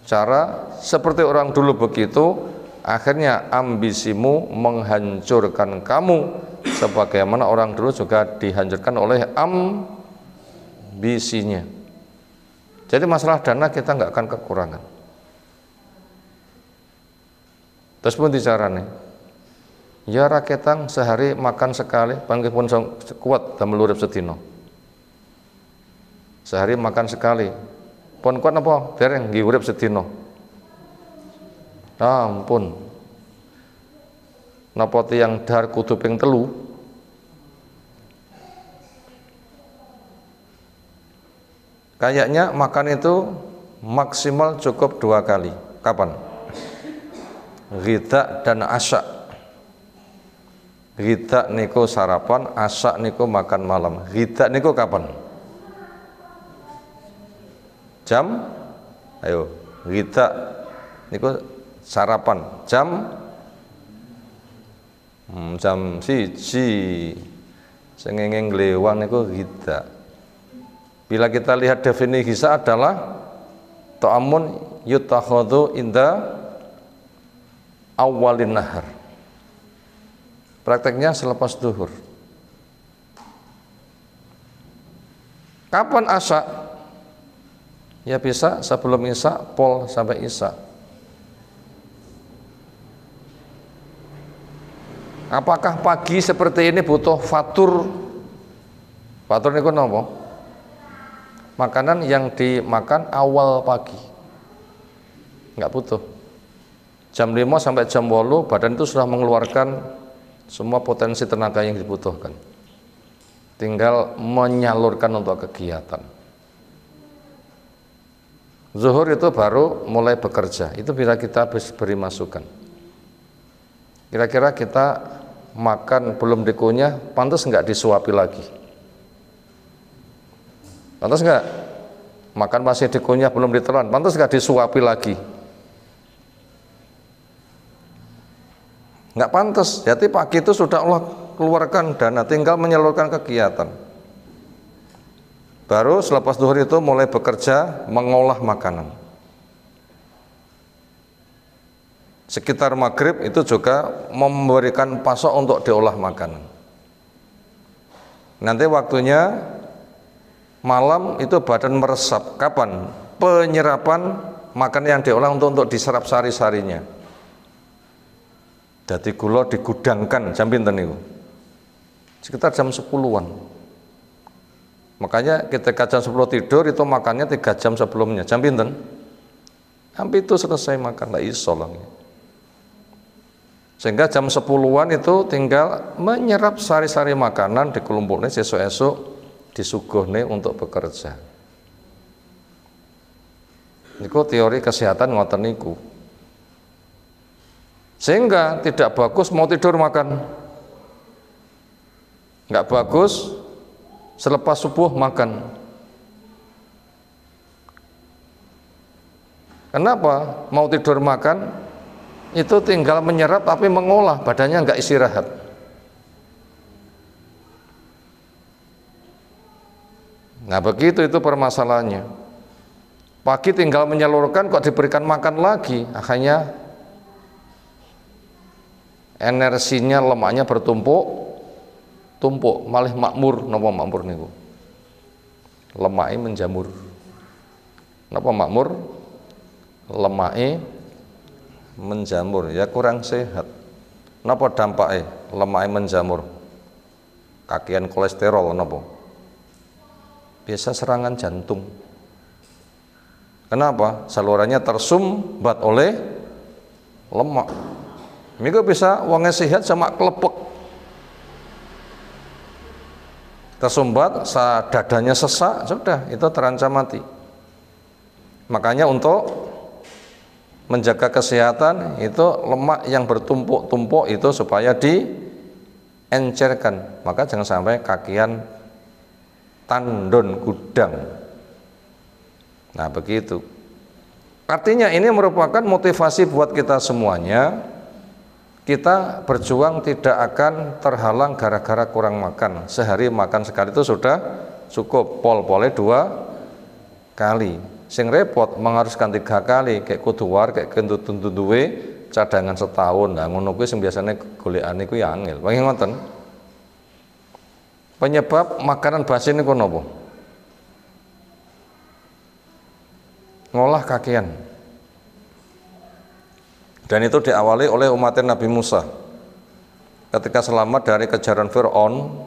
cara seperti orang dulu begitu. Akhirnya ambisimu menghancurkan kamu sebagaimana orang dulu juga dihancurkan oleh ambisinya. Jadi masalah dana kita nggak akan kekurangan. Terus pun dicarane, ya raketang sehari makan sekali, panggih pun kuat damel urip sedina. Sehari makan sekali, pun kuat apa? Dereng nggih urip sedina. Ampun, napa tiyang dahar kudu ping 3? Kayaknya makan itu maksimal cukup 2 kali. Kapan? Ghidha dan asya. Ghidha niku sarapan, asya niku makan malam. Ghidha niku kapan? Jam? Ayo, ghidha niku sarapan jam 1 sengengeng glewang niku ghidha. Bila kita lihat definisi ghidha adalah ta'amun yutakhadhu inda awalin nahar. Prakteknya selepas duhur. Kapan asya? Ya bisa sebelum isya, pol sampai isya. Apakah pagi seperti ini butuh fatur? Fatur niku napa? Makanan yang dimakan awal pagi. Enggak butuh. Jam 5 sampai jam 8 badan itu sudah mengeluarkan semua potensi tenaga yang dibutuhkan. Tinggal menyalurkan untuk kegiatan. Zuhur itu baru mulai bekerja. Itu bila kita beri masukan. Kira-kira kita makan belum dikunyah, pantas enggak disuapi lagi? Pantas enggak? Makan masih dikunyah belum ditelan, pantas enggak disuapi lagi? Nggak pantas. Jadi pagi itu sudah Allah keluarkan dana, tinggal menyalurkan kegiatan. Baru selepas zuhur itu mulai bekerja mengolah makanan. Sekitar maghrib itu juga memberikan pasok untuk diolah makanan. Nanti waktunya malam itu badan meresap. Kapan? Penyerapan makan yang diolah untuk diserap sari-sarinya. Jadi gula digudangkan jam pinten niku? Sekitar jam 10-an. Makanya ketika jam 10 tidur itu makannya 3 jam sebelumnya. Jam pinten? Hampir itu selesai makan, lah iso lah. Sehingga jam 10-an itu tinggal menyerap sari-sari makanan dikelumpukne esuk-esuk disuguhne untuk bekerja. Niku teori kesehatan ngoten niku. Sehingga tidak bagus mau tidur makan, nggak bagus selepas subuh makan. Kenapa? Mau tidur makan itu tinggal menyerap tapi mengolah, badannya nggak istirahat. Nah begitu itu permasalahannya. Pagi tinggal menyalurkan kok diberikan makan lagi, akhirnya energinya, lemaknya bertumpuk, malah makmur. Napa makmur niku? Lemaknya menjamur. Napa makmur? Lemaknya menjamur, ya kurang sehat. Napa dampaknya lemaknya menjamur? Kakian kolesterol napa? Biasa serangan jantung. Kenapa? Salurannya tersumbat oleh lemak. Mika bisa wongnya sehat sama kelepek. Tersumbat, dadanya sesak, sudah itu terancam mati. Makanya untuk menjaga kesehatan itu lemak yang bertumpuk-tumpuk itu supaya diencerkan. Maka jangan sampai kakian tandon gudang. Nah begitu. Artinya ini merupakan motivasi buat kita semuanya. Kita berjuang tidak akan terhalang gara-gara kurang makan. Sehari makan sekali itu sudah cukup. Pol-polnya 2 kali. Sing repot mengharuskan 3 kali. Kayak kuduwar, kayak kentut-kentut duwe cadangan setahun. Nah ngono kuwi sing biasane golekane kuwi angel. Panggih ngoten. Penyebab makanan basi niku napa? Ngolah kakean. Dan itu diawali oleh umat Nabi Musa. Ketika selamat dari kejaran Fir'aun,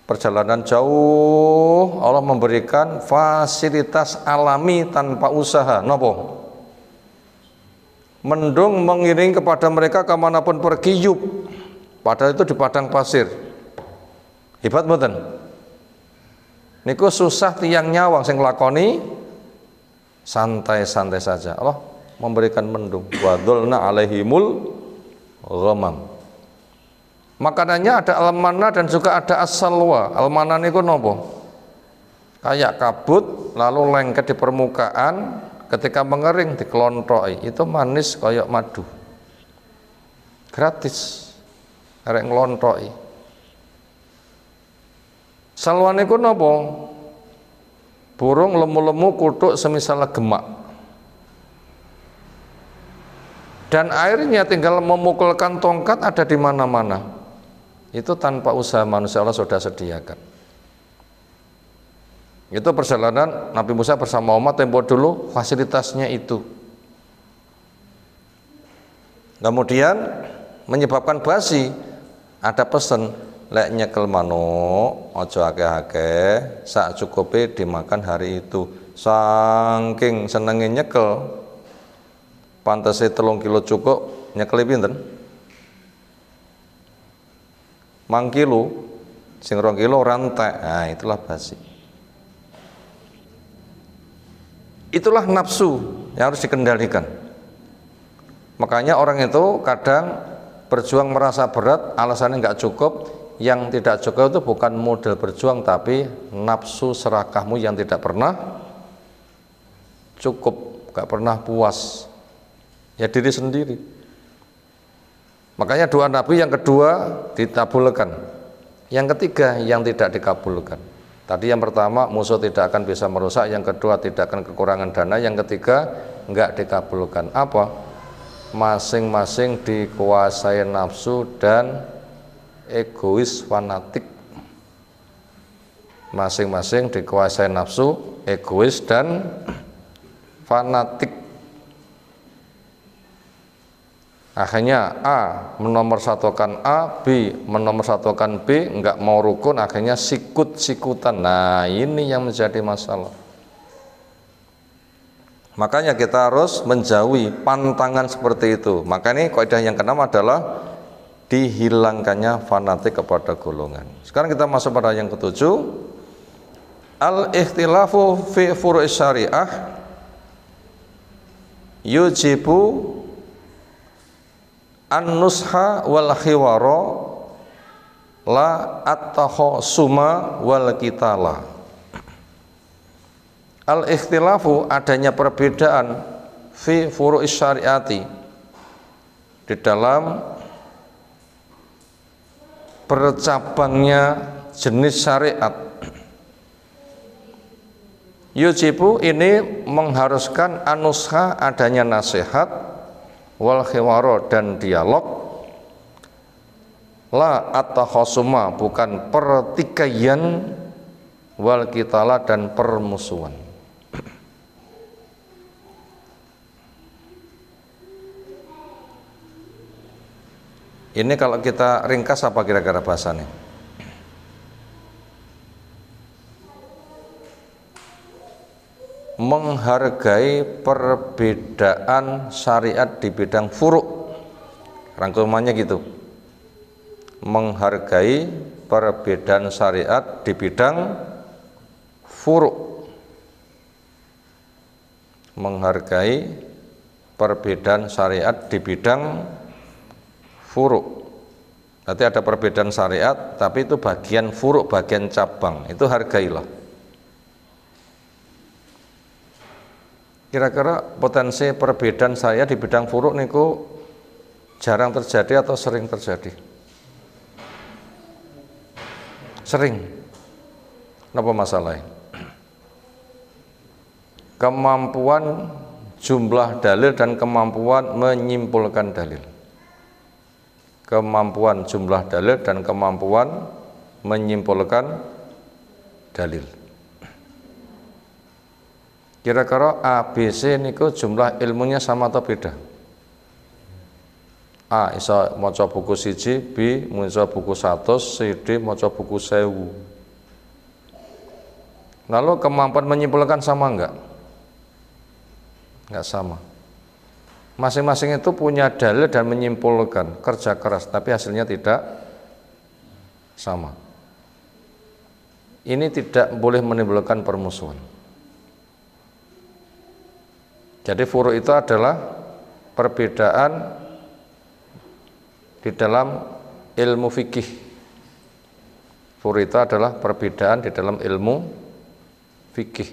perjalanan jauh, Allah memberikan fasilitas alami tanpa usaha. Napa? Mendung mengiring kepada mereka kemanapun pergi, yub. Padahal itu di padang pasir. Hebat mboten? Niku susah tiang nyawang sing lakoni santai-santai saja. Allah memberikan mendung. Wadulna alaihimul ghamam. Makanannya ada almana dan juga ada as-salwa. Almana niku napa? Kayak kabut lalu lengket di permukaan, ketika mengering dikelontroki. Itu manis kayak madu. Gratis. Arek nglontroki. Salwa niku napa? Burung lemu-lemu kutuk semisal gemak. Dan airnya tinggal memukulkan tongkat ada di mana-mana. Itu tanpa usaha manusia, Allah sudah sediakan. Itu perjalanan Nabi Musa bersama umat tempo dulu, fasilitasnya itu. Kemudian menyebabkan basi, ada pesan, lek nyekel manuk ojo akeh-akeh, sak cukupe dimakan hari itu. Saking senenge nyekel, pantese 3 kilo cukup, nyekeli pinten? 4 kilo, sing 2 kilo rantai. Nah, itulah basi. Itulah nafsu yang harus dikendalikan. Makanya orang itu kadang berjuang merasa berat, alasannya nggak cukup. Yang tidak cukup itu bukan model berjuang, tapi nafsu serakahmu yang tidak pernah cukup, nggak pernah puas. Ya diri sendiri. Makanya doa Nabi yang kedua dikabulkan, yang ketiga yang tidak dikabulkan. Tadi yang pertama musuh tidak akan bisa merusak, yang kedua tidak akan kekurangan dana, yang ketiga enggak dikabulkan. Apa? Masing-masing dikuasai nafsu dan egois fanatik. Masing-masing dikuasai nafsu, egois dan fanatik. Akhirnya A menomorsatukan A, B menomorsatukan B, enggak mau rukun, akhirnya sikut-sikutan. Nah, ini yang menjadi masalah. Makanya kita harus menjauhi pantangan seperti itu. Makanya kaidah yang keenam adalah dihilangkannya fanatik kepada golongan. Sekarang kita masuk pada yang ketujuh. Al-ikhtilafu fi furu'is syariah yujibu an-nusha wal khiwara la at-takhasuma wal qitala. Al-ikhtilafu adanya perbedaan fi furu'is syariati di dalam bercabangnya jenis syariat. Yujibu ini mengharuskan anusha adanya nasihat wal khiwaro dan dialog, la at-takhasuma bukan pertikaian, wal qitala dan permusuhan. Ini kalau kita ringkas apa kira-kira bahasanya? Menghargai perbedaan syariat di bidang furu'. Rangkumannya gitu. Menghargai perbedaan syariat di bidang furu'. Menghargai perbedaan syariat di bidang furu'. Nanti ada perbedaan syariat, tapi itu bagian furu', bagian cabang. Itu hargailah. Kira-kira potensi perbedaan saya di bidang furu' niku jarang terjadi atau sering terjadi? Sering. Kenapa masalahnya? Kemampuan jumlah dalil dan kemampuan menyimpulkan dalil. Kemampuan jumlah dalil dan kemampuan menyimpulkan dalil. Kira-kira A, B, C niku jumlah ilmunya sama atau beda? A iso maca buku siji, B maca buku 100, C, D maca buku 1000. Lalu kemampuan menyimpulkan sama enggak? Enggak sama. Masing-masing itu punya dalil dan menyimpulkan, kerja keras, tapi hasilnya tidak sama. Ini tidak boleh menimbulkan permusuhan. Jadi furu' itu adalah perbedaan di dalam ilmu fikih. Furu' itu adalah perbedaan di dalam ilmu fikih.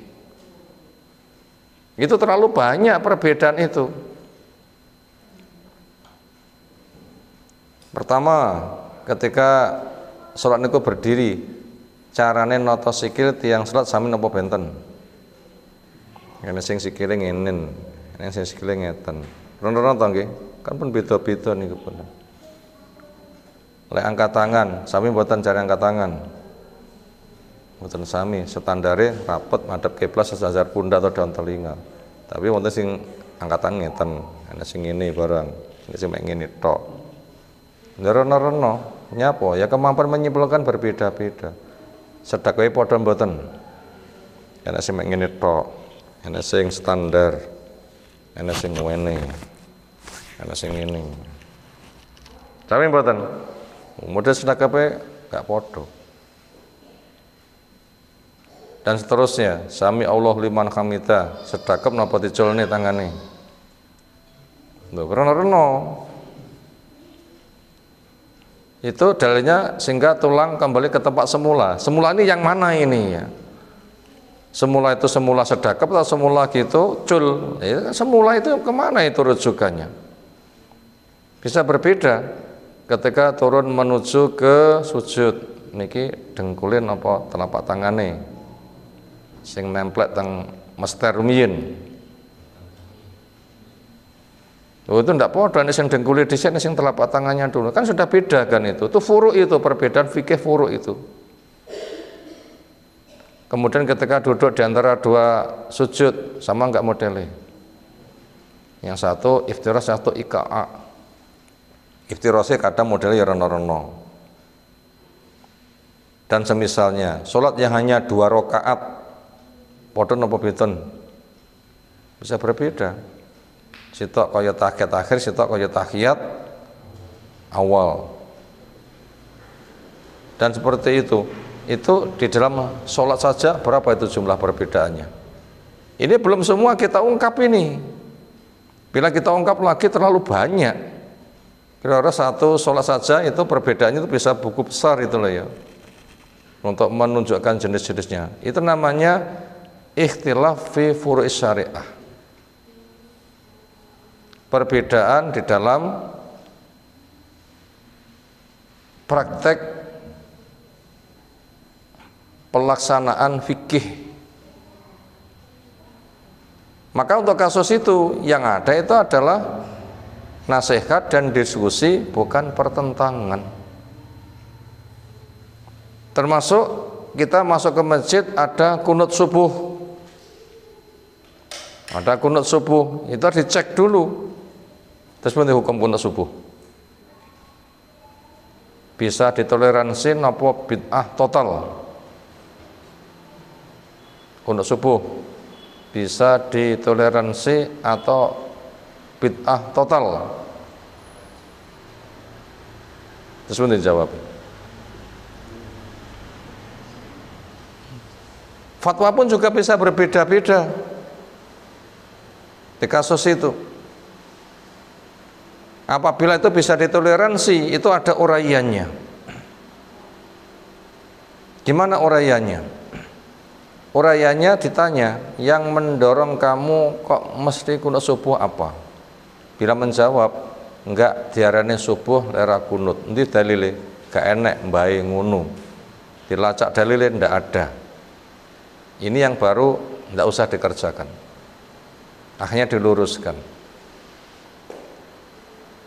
Itu terlalu banyak perbedaan itu. Pertama, ketika sholat niku berdiri, carane nata sikil tiyang sholat sami napa benten? Ini sing sikile ngenen, ini sing sikile ngeten. Rono-rono to nggih, kan pun beda-beda niku pun. Lek angkat tangan, sami mboten cara angkat tangan. Mboten sami, standare rapet madhep kiblat sejajar pundak atau daun telinga. Tapi wonten sing angkat tangan ngeten, ana sing ngene barang, ini sing mek ngene tok. Rono-rono nyapa? Ya kemampuan menyimpulkan berbeda-beda. Sedekah padha mboten. Ana sing mek ngene tok. Ana sing standar, ana sing wene, ana sing ini. Tapi mboten, model sedekahe gak podo. Dan seterusnya, sami Allah liman hamida, sedekap napa diculne tangane. Lho, reno-reno. Itu dalilnya sehingga tulang kembali ke tempat semula. Semula ini yang mana ini ya? Semula itu semula sedekap atau semula gitu cul? Ya, semula itu kemana itu rujukannya? Bisa berbeda ketika turun menuju ke sujud. Niki dengkulin apa telapak tangane sing nempel teng mester rumiyin. Oh, itu tidak podo, ini sing dengkuli di sini, sing telapak tangannya dulu. Kan sudah beda kan itu. Itu furu' itu, perbedaan fikih furu' itu. Kemudian ketika duduk di antara dua sujud, sama enggak modelnya? Yang satu iftirash, satu ika'a. Iftirose kadang modelnya ya reno-reno. Dan semisalnya, sholat yang hanya 2 rakaat, padha napa beten? Bisa berbeda. Sitok kaya tahiyat akhir, sitok kaya tahiyat awal. Dan seperti itu di dalam sholat saja berapa itu jumlah perbedaannya. Ini belum semua kita ungkap ini. Bila kita ungkap lagi terlalu banyak. Kira-kira satu sholat saja itu perbedaannya itu bisa buku besar itu loh ya. Untuk menunjukkan jenis-jenisnya. Itu namanya ikhtilaf fi furu'is syariah. Perbedaan di dalam praktek pelaksanaan fikih. Maka untuk kasus itu yang ada itu adalah nasihat dan diskusi, bukan pertentangan. Termasuk kita masuk ke masjid ada kunut subuh. Ada kunut subuh, itu harus dicek dulu. Terus menurut hukum kunut subuh. Bisa ditoleransi napa bid'ah total. Kunut subuh bisa ditoleransi atau bid'ah total. Terus menurut jawab. Fatwa pun juga bisa berbeda-beda di kasus itu. Apabila itu bisa ditoleransi, itu ada uraiannya. Gimana uraiannya? Uraiannya ditanya, yang mendorong kamu kok mesti kunut subuh apa? Bila menjawab, enggak, diarani subuh lera kunut. Nanti dalile gak enek mbae ngono. Dilacak dalile ndak ada. Ini yang baru tidak usah dikerjakan. Akhirnya diluruskan.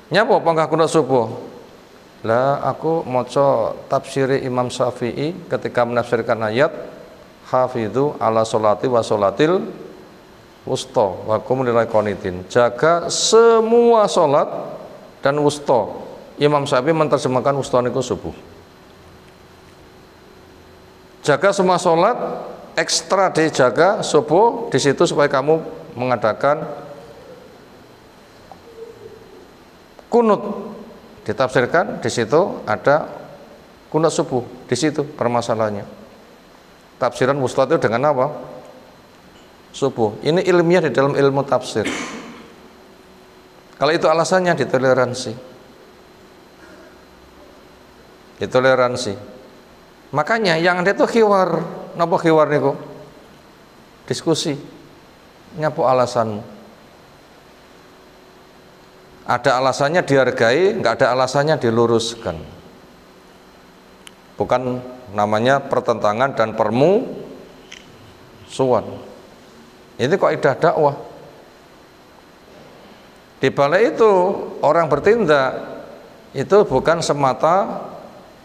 Nyapa panggah kunut subuh? Lah aku maca tafsir Imam Syafi'i ketika menafsirkan ayat hafidhu ala sholati wa sholatil wusta wa kum lil qanitin. Jaga semua sholat dan wusta. Imam Syafi'i menerjemahkan wusta niku subuh. Jaga semua sholat, ekstra dijaga subuh di situ supaya kamu mengadakan kunut. Ditafsirkan di situ ada kunut subuh, di situ permasalahannya. Tafsiran wusta itu dengan apa? Subuh. Ini ilmiah di dalam ilmu tafsir. Kalau itu alasannya ditoleransi. Ditoleransi. Makanya yang ada itu khiwar. Napa khiwar niku? Diskusi. Nyapa alasanmu? Ada alasannya dihargai, enggak ada alasannya diluruskan. Bukan namanya pertentangan dan permusuhan. Ini kaidah dakwah. Di balik itu orang bertindak itu bukan semata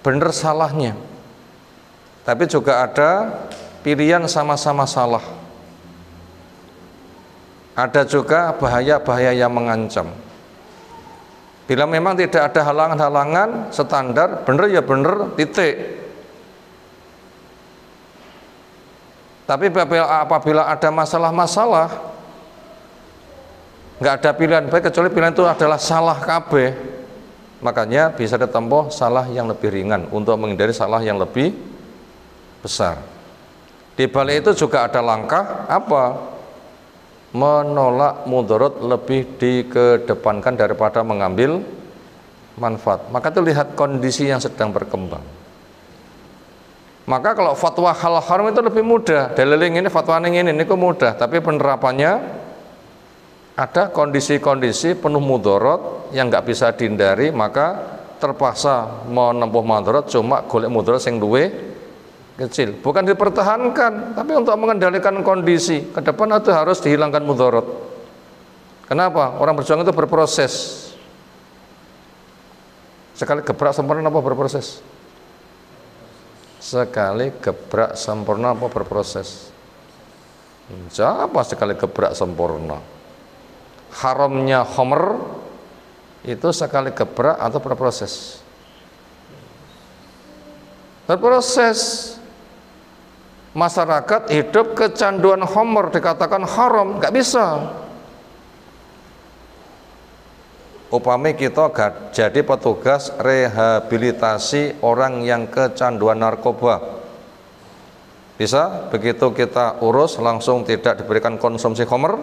benar salahnya, tapi juga ada pilihan sama-sama salah. Ada juga bahaya-bahaya yang mengancam. Bila memang tidak ada halangan-halangan, standar benar ya benar, titik. Tapi apabila ada masalah-masalah, nggak ada pilihan baik kecuali pilihan itu adalah salah kabeh. Makanya bisa ditempuh salah yang lebih ringan untuk menghindari salah yang lebih besar. Di balik itu juga ada langkah apa? Menolak mudarat lebih dikedepankan daripada mengambil manfaat. Maka itu lihat kondisi yang sedang berkembang. Maka kalau fatwa hal haram itu lebih mudah. Daliling ini fatwa ini kok mudah, tapi penerapannya ada kondisi-kondisi penuh mudarat yang nggak bisa dihindari, maka terpaksa menempuh mudarat, cuma golek mudarat yang luwih kecil, bukan dipertahankan, tapi untuk mengendalikan kondisi ke depan itu harus dihilangkan mudarat. Kenapa? Orang berjuang itu berproses. Sekali gebrak sempurna apa berproses? Sekali gebrak sempurna apa berproses? Siapa sekali gebrak sempurna? Haramnya khamr itu sekali gebrak atau berproses? Berproses. Masyarakat hidup kecanduan khamr dikatakan haram, nggak bisa. Upami kita jadi petugas rehabilitasi orang yang kecanduan narkoba, bisa begitu kita urus langsung tidak diberikan konsumsi khamr,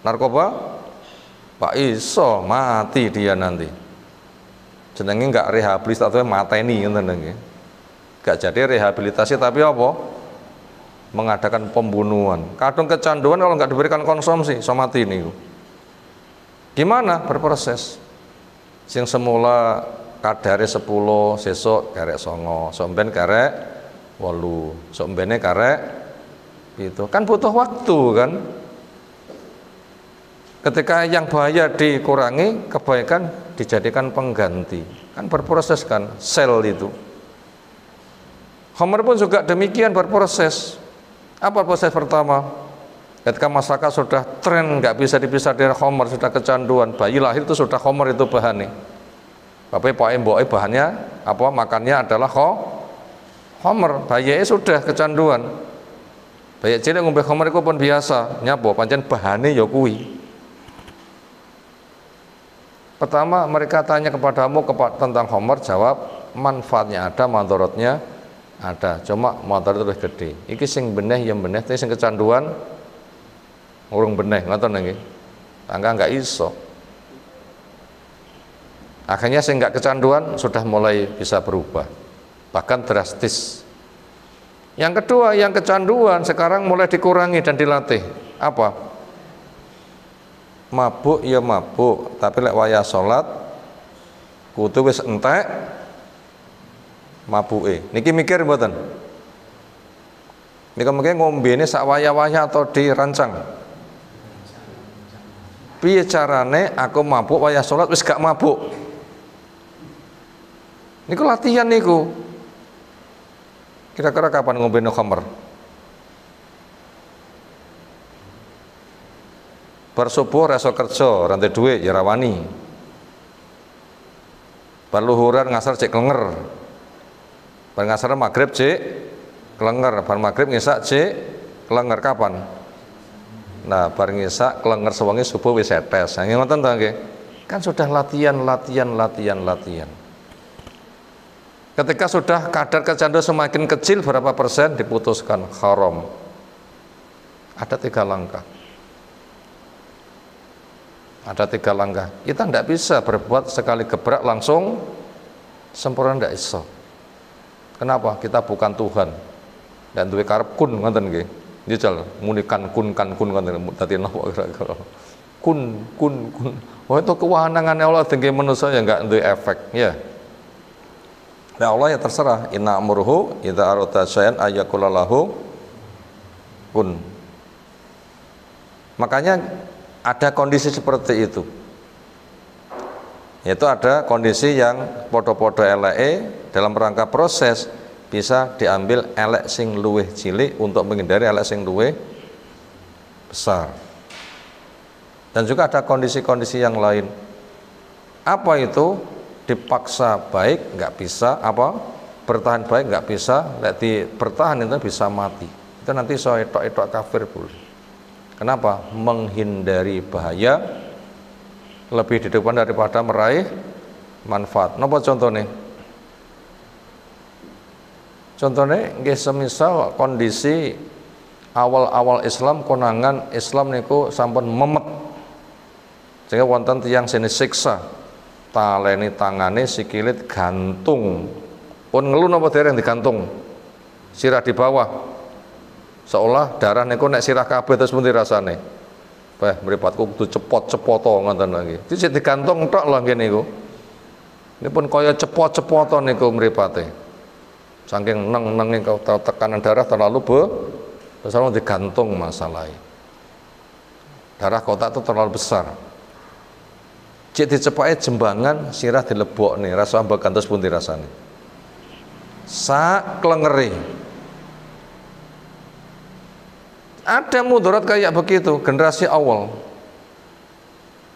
narkoba, Pak iso mati dia nanti. Jenenge nggak rehabilitasi, mateni ngene. Nggak jadi rehabilitasi tapi apa? Mengadakan pembunuhan. Kadang kecanduan kalau nggak diberikan konsumsi, so mati ini. Gimana? Berproses. Sing semula kadare 10, sesuk karek 9, somben karek 8, sombene karek itu. Kan butuh waktu kan? Ketika yang bahaya dikurangi, kebaikan dijadikan pengganti. Kan berproses kan, sel itu. Khamr pun juga demikian berproses. Apa proses pertama? Ketika masyarakat sudah tren nggak bisa dipisah dari khamr, sudah kecanduan, bayi lahir itu sudah khamr itu bahannya. Tapi pak emboke bahannya apa? Makannya adalah khamr. Bayi sudah kecanduan. Bayi cilik ngombe khamr itu pun biasa. Nyapa pancen bahannya ya kuwi. Pertama mereka tanya kepadamu tentang khamr, jawab manfaatnya ada, mandorotnya ada, cuma motor itu lebih gede. Iki sing beneh yang beneh, tapi sing kecanduan urung beneh, ngoten nggih. Tangga nggak iso. Akhirnya sing nggak kecanduan sudah mulai bisa berubah, bahkan drastis. Yang kedua, yang kecanduan sekarang mulai dikurangi dan dilatih. Apa? Mabuk ya mabuk, tapi lek wayah salat kudu wis entek mabuke. Niki mikir mboten? Nika mungkin ngombene sak wayah-wayah atau dirancang. Piye carane aku mabuk wayah salat wis gak mabuk? Niku latihan niku. Kira-kira kapan ngombene khamr? Bar subuh reso kerja, rantai duit ya rawani. Bar luhuran ngasar cek klenger. Bar ngasar maghrib cek klenger, bar maghrib ngisak cek klenger kapan? Nah, bar ngisak klenger sewengi subuh wis setes. Nggih ngoten ta nggih? Kan sudah latihan. Ketika sudah kadar kecanduan semakin kecil berapa persen diputuskan haram. Ada 3 langkah. Kita tidak bisa berbuat sekali gebrak langsung sempurna, tidak iso. Kenapa? Kita bukan Tuhan dan duwe karep kun ngoten nggih. Jajal munikan kun ngoten dadi napa kira-kira. Kun. Oh itu kewenangan Allah tinggi manusia yang enggak duwe efek ya. Nah Allah ya terserah, inna amruhu idza arada syai'an ayyaqula lahu kun. Makanya ada kondisi seperti itu. Yaitu ada kondisi yang podo-podo eleke dalam rangka proses bisa diambil elek sing luweh cilik untuk menghindari elek sing luweh besar. Dan juga ada kondisi-kondisi yang lain. Apa itu? Dipaksa baik nggak bisa, bertahan baik nggak bisa, bertahan itu bisa mati. Itu nanti so etok kafir boleh. Kenapa? Menghindari bahaya lebih di depan daripada meraih manfaat. Napa contohnya? Contohnya nggih semisal kondisi awal-awal Islam konangan Islam niku sampun memet. Sehingga wonten tiyang sini siksa, taleni tangane sikilit gantung. Pun ngelu napa dereng digantung? Sirah di bawah. Seolah darah niku nek sirah kabeh terus pundi rasane. Wah, mripatku kudu cepot-cepoto ngoten lagi. Iki digantung tok lho nggih niku. Ini pun kaya cepot-cepoto niku mripate. Saking neng-nenge tekanan darah terlalu terus digantung masalahnya. Darah kotak itu terlalu besar. Cek dicepake jembangan sirah dilebokne, rasa ambek gantos pundi rasane. Sak klengeri. Ada mudarat kayak begitu generasi awal.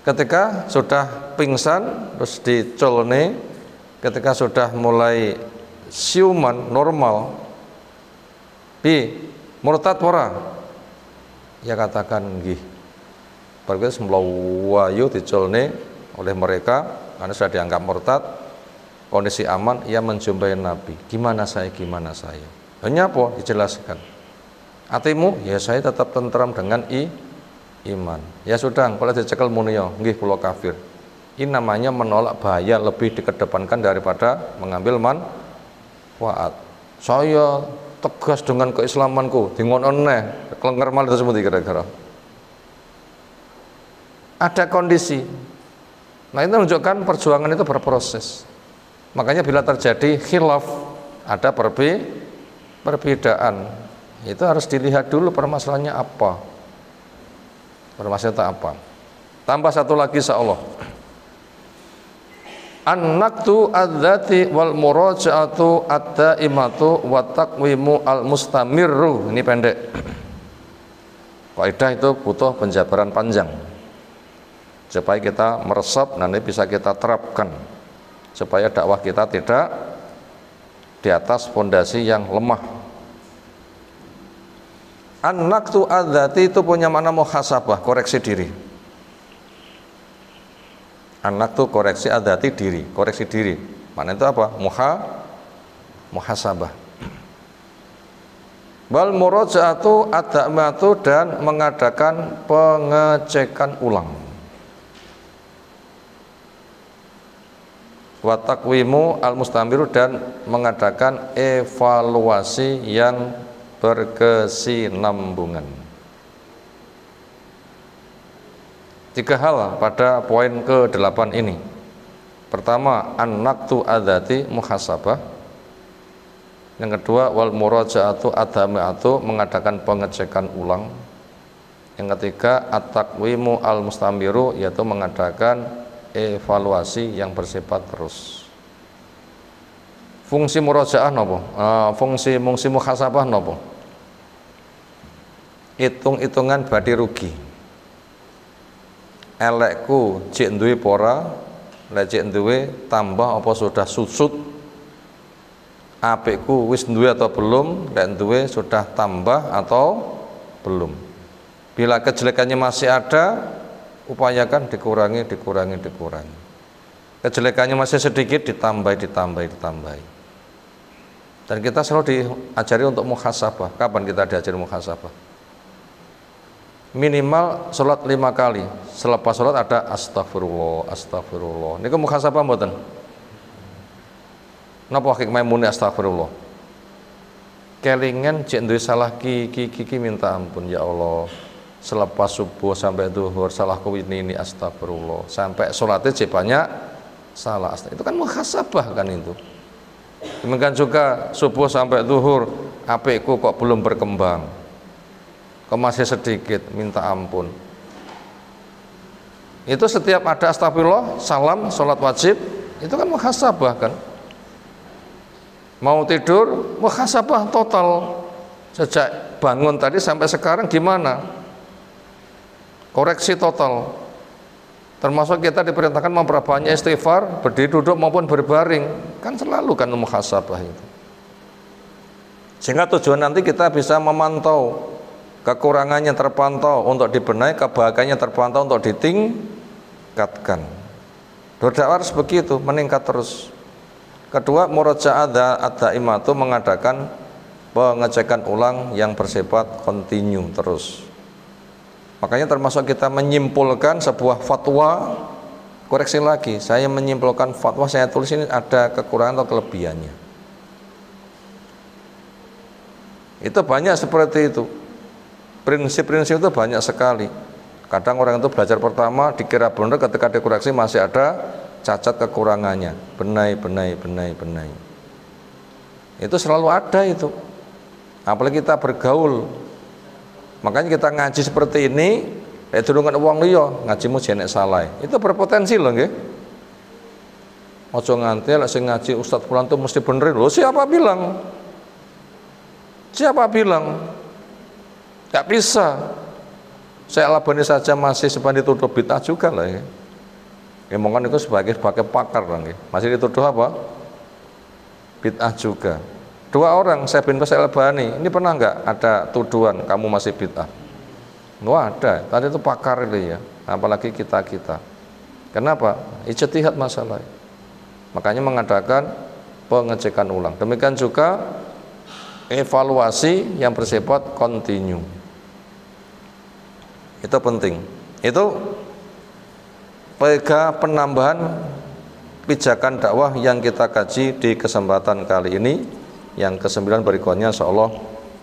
Ketika sudah pingsan terus dicolne, ketika sudah mulai siuman normal, murtad ora? Ya katakan nggih. Berarti semlawayu dicolne oleh mereka karena sudah dianggap murtad, kondisi aman, ia menjumpai Nabi. Gimana saya? Hanya apa? Dijelaskan. Atimu? Ya saya tetap tentram dengan iman. Ya sudah, kalau dicekel munio, nggih kula kafir. Ini namanya menolak bahaya lebih dikedepankan daripada mengambil manfaat. Saya tegas dengan keislamanku, dingono neh, kelengker malih tersebut kira-kira. Ada kondisi. Nah, itu menunjukkan perjuangan itu berproses. Makanya bila terjadi khilaf, ada perbedaan, itu harus dilihat dulu permasalahannya apa. Permasalahannya apa. Tambah satu lagi insyaallah. An-naqtu adzati wal muraja'atu ad-daimatu wa taqwimu al-mustamirru. Ini pendek. Kaidah itu butuh penjabaran panjang supaya kita meresap, nanti bisa kita terapkan supaya dakwah kita tidak di atas fondasi yang lemah. An-naqtu adzati itu punya makna muhasabah, koreksi diri. An-naqtu koreksi adzati diri, koreksi diri. Makna itu apa? Muhasabah. Wal murajaatu ad-damatu dan mengadakan pengecekan ulang. Wa taqwimu al-mustamiru dan mengadakan evaluasi yang berkesinambungan. 3 hal pada poin ke-8 ini. Pertama, an-naqtu adzati muhasabah. Yang kedua, wal murajaatu ad-damatu mengadakan pengecekan ulang. Yang ketiga, at-taqwimu al-mustamiru yaitu mengadakan evaluasi yang bersifat terus. Fungsi murajaah napa? Fungsi muhasabah napa? Hitung-hitungan badhe rugi. Elekku cek duwe pora, lek cek duwe tambah apa sudah susut. Apikku wis duwe atau belum, lek duwe sudah tambah atau belum. Bila kejelekannya masih ada, upayakan dikurangi. Kejelekannya masih sedikit, ditambah. Dan kita selalu diajari untuk muhasabah. Kapan kita diajari muhasabah? Minimal sholat 5 kali. Selepas sholat ada astagfirullah. Ini muhasabah mboten? Napa hikmah muni astagfirullah? Kelingan cek duwe salah ki minta ampun ya Allah. Selepas subuh sampai zuhur salahku ini astagfirullah. Sampai sholatnya cek banyak salah. Itu kan muhasabah kan itu. Demikian juga subuh sampai zuhur apikku kok belum berkembang. Kok masih sedikit, minta ampun. Itu setiap ada astagfirullah, salam, sholat wajib, itu kan muhasabah kan. Mau tidur, muhasabah total. Sejak bangun tadi sampai sekarang gimana? Koreksi total. Termasuk kita diperintahkan memperbanyak istighfar, berdiri, duduk maupun berbaring. Kan selalu kan muhasabah itu. Sehingga tujuan nanti kita bisa memantau kekurangannya terpantau untuk dibenahi, kebahagiaannya terpantau untuk ditingkatkan. Berdakwah harus begitu, meningkat terus. Kedua, murajaah ad-daimatu mengadakan pengecekan ulang yang bersifat kontinu terus. Makanya termasuk kita menyimpulkan sebuah fatwa, koreksi lagi, saya menyimpulkan fatwa saya tulis ini ada kekurangan atau kelebihannya. Itu banyak seperti itu. Prinsip-prinsip itu banyak sekali. Kadang orang itu belajar pertama dikira benar, ketika dikoreksi masih ada cacat kekurangannya. Benahi. Itu selalu ada itu. Apalagi kita bergaul. Makanya kita ngaji seperti ini, durungan uang liya, ngajimu jenek salah. Itu berpotensi loh nggih. Ojo nganti lek sing ngaji Ustadz Fulan itu mesti benerin. Loh, siapa bilang? Gak bisa. Saya Albani saja masih sebenarnya dituduh bid'ah juga lah ya. Ya mungkin itu sebagai pakar lah ya. Masih dituduh apa? Bid'ah juga. Dua orang, saya bin Bas Albani, ini pernah nggak ada tuduhan kamu masih bid'ah? Nggak ada. Tadi itu pakar itu ya. Apalagi kita. Kenapa? Ijtihad masalah. Makanya mengadakan pengecekan ulang. Demikian juga evaluasi yang bersifat kontinu. Itu penting. Itu penambahan pijakan dakwah yang kita kaji di kesempatan kali ini. Yang ke-9 berikutnya insyaallah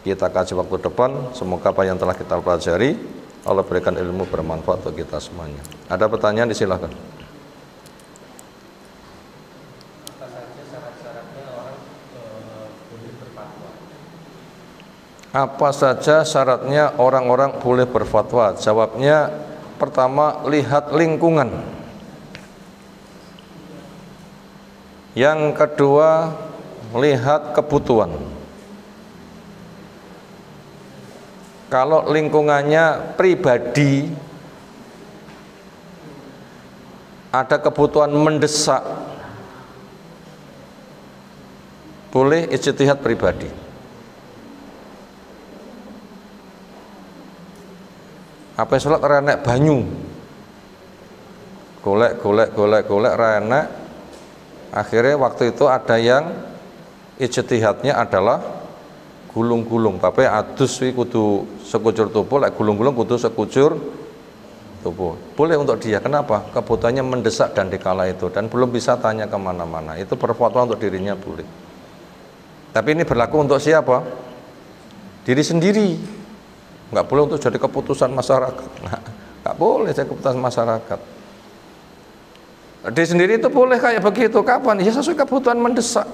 kita kaji waktu depan. Semoga apa yang telah kita pelajari Allah berikan ilmu bermanfaat untuk kita semuanya. Ada pertanyaan, disilahkan. Apa saja syaratnya orang-orang boleh berfatwa? Jawabnya, pertama, lihat lingkungan. Yang kedua, lihat kebutuhan. Kalau lingkungannya pribadi, ada kebutuhan mendesak, boleh ijtihad pribadi. Apa sholat renek banyu, golek renek, akhirnya waktu itu ada yang ijtihadnya adalah gulung-gulung, tapi adus kudu sekucur tubuh, lek gulung-gulung kudu sekucur tubuh. Boleh untuk dia, kenapa? Kebutuhannya mendesak dan dikala itu, dan belum bisa tanya kemana-mana, itu berfatwa untuk dirinya boleh. Tapi ini berlaku untuk siapa? Diri sendiri. Nggak boleh untuk jadi keputusan masyarakat. Nggak boleh jadi keputusan masyarakat. Diri sendiri itu boleh kayak begitu. Kapan? Ya sesuai kebutuhan mendesak.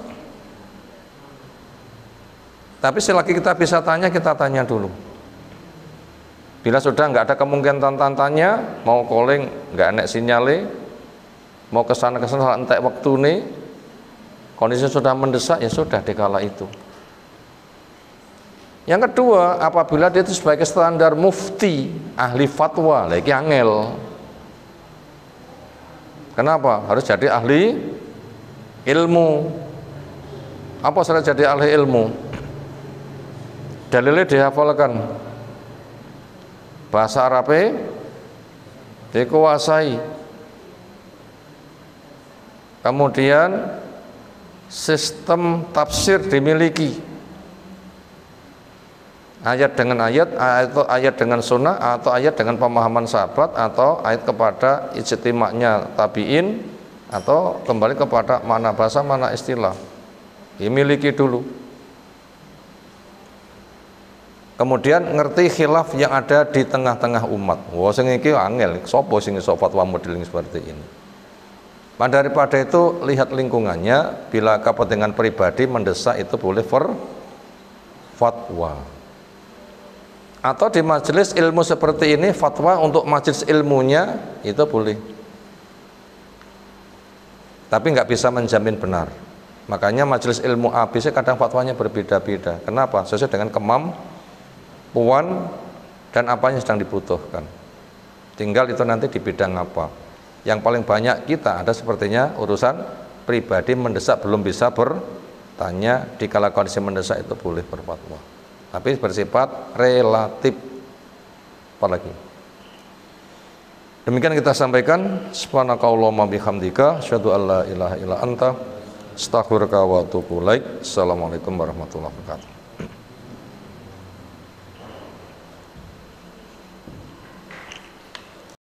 Tapi selagi kita bisa tanya, kita tanya dulu. Bila sudah nggak ada kemungkinan tanya, mau calling nggak enak sinyale, mau kesana entek waktu nih, kondisi sudah mendesak, ya sudah dikala itu. Yang kedua, apabila dia itu sebagai standar mufti, ahli fatwa, lagi angel. Kenapa? Harus jadi ahli ilmu. Apa syarat jadi ahli ilmu? Dalilnya dihafalkan, bahasa Arabnya dikuasai, kemudian sistem tafsir dimiliki, ayat dengan ayat, atau ayat dengan sunnah, atau ayat dengan pemahaman sahabat, atau ayat kepada ijtima'nya tabi'in, atau kembali kepada mana bahasa, mana istilah, dimiliki dulu. Kemudian ngerti khilaf yang ada di tengah-tengah umat. Wah, sing iki angel, sapa sing iso fatwa modeling seperti ini. Daripada itu, lihat lingkungannya. Bila kepentingan pribadi mendesak, itu boleh fatwa. Atau di majelis ilmu seperti ini, fatwa untuk majelis ilmunya itu boleh. Tapi nggak bisa menjamin benar. Makanya majelis ilmu ABC kadang fatwanya berbeda-beda. Kenapa? Sesuai dengan kemampuan dan apa yang sedang dibutuhkan. Tinggal itu nanti di bidang apa. Yang paling banyak kita ada sepertinya urusan pribadi mendesak, belum bisa bertanya. Di kala kondisi mendesak itu boleh berfatwa, tapi bersifat relatif. Apalagi demikian kita sampaikan. Subhanakallahumma bihamdika asyhadu an la ilaha illa anta astaghfiruka wa atubu ilaik. Assalamualaikum warahmatullahi wabarakatuh.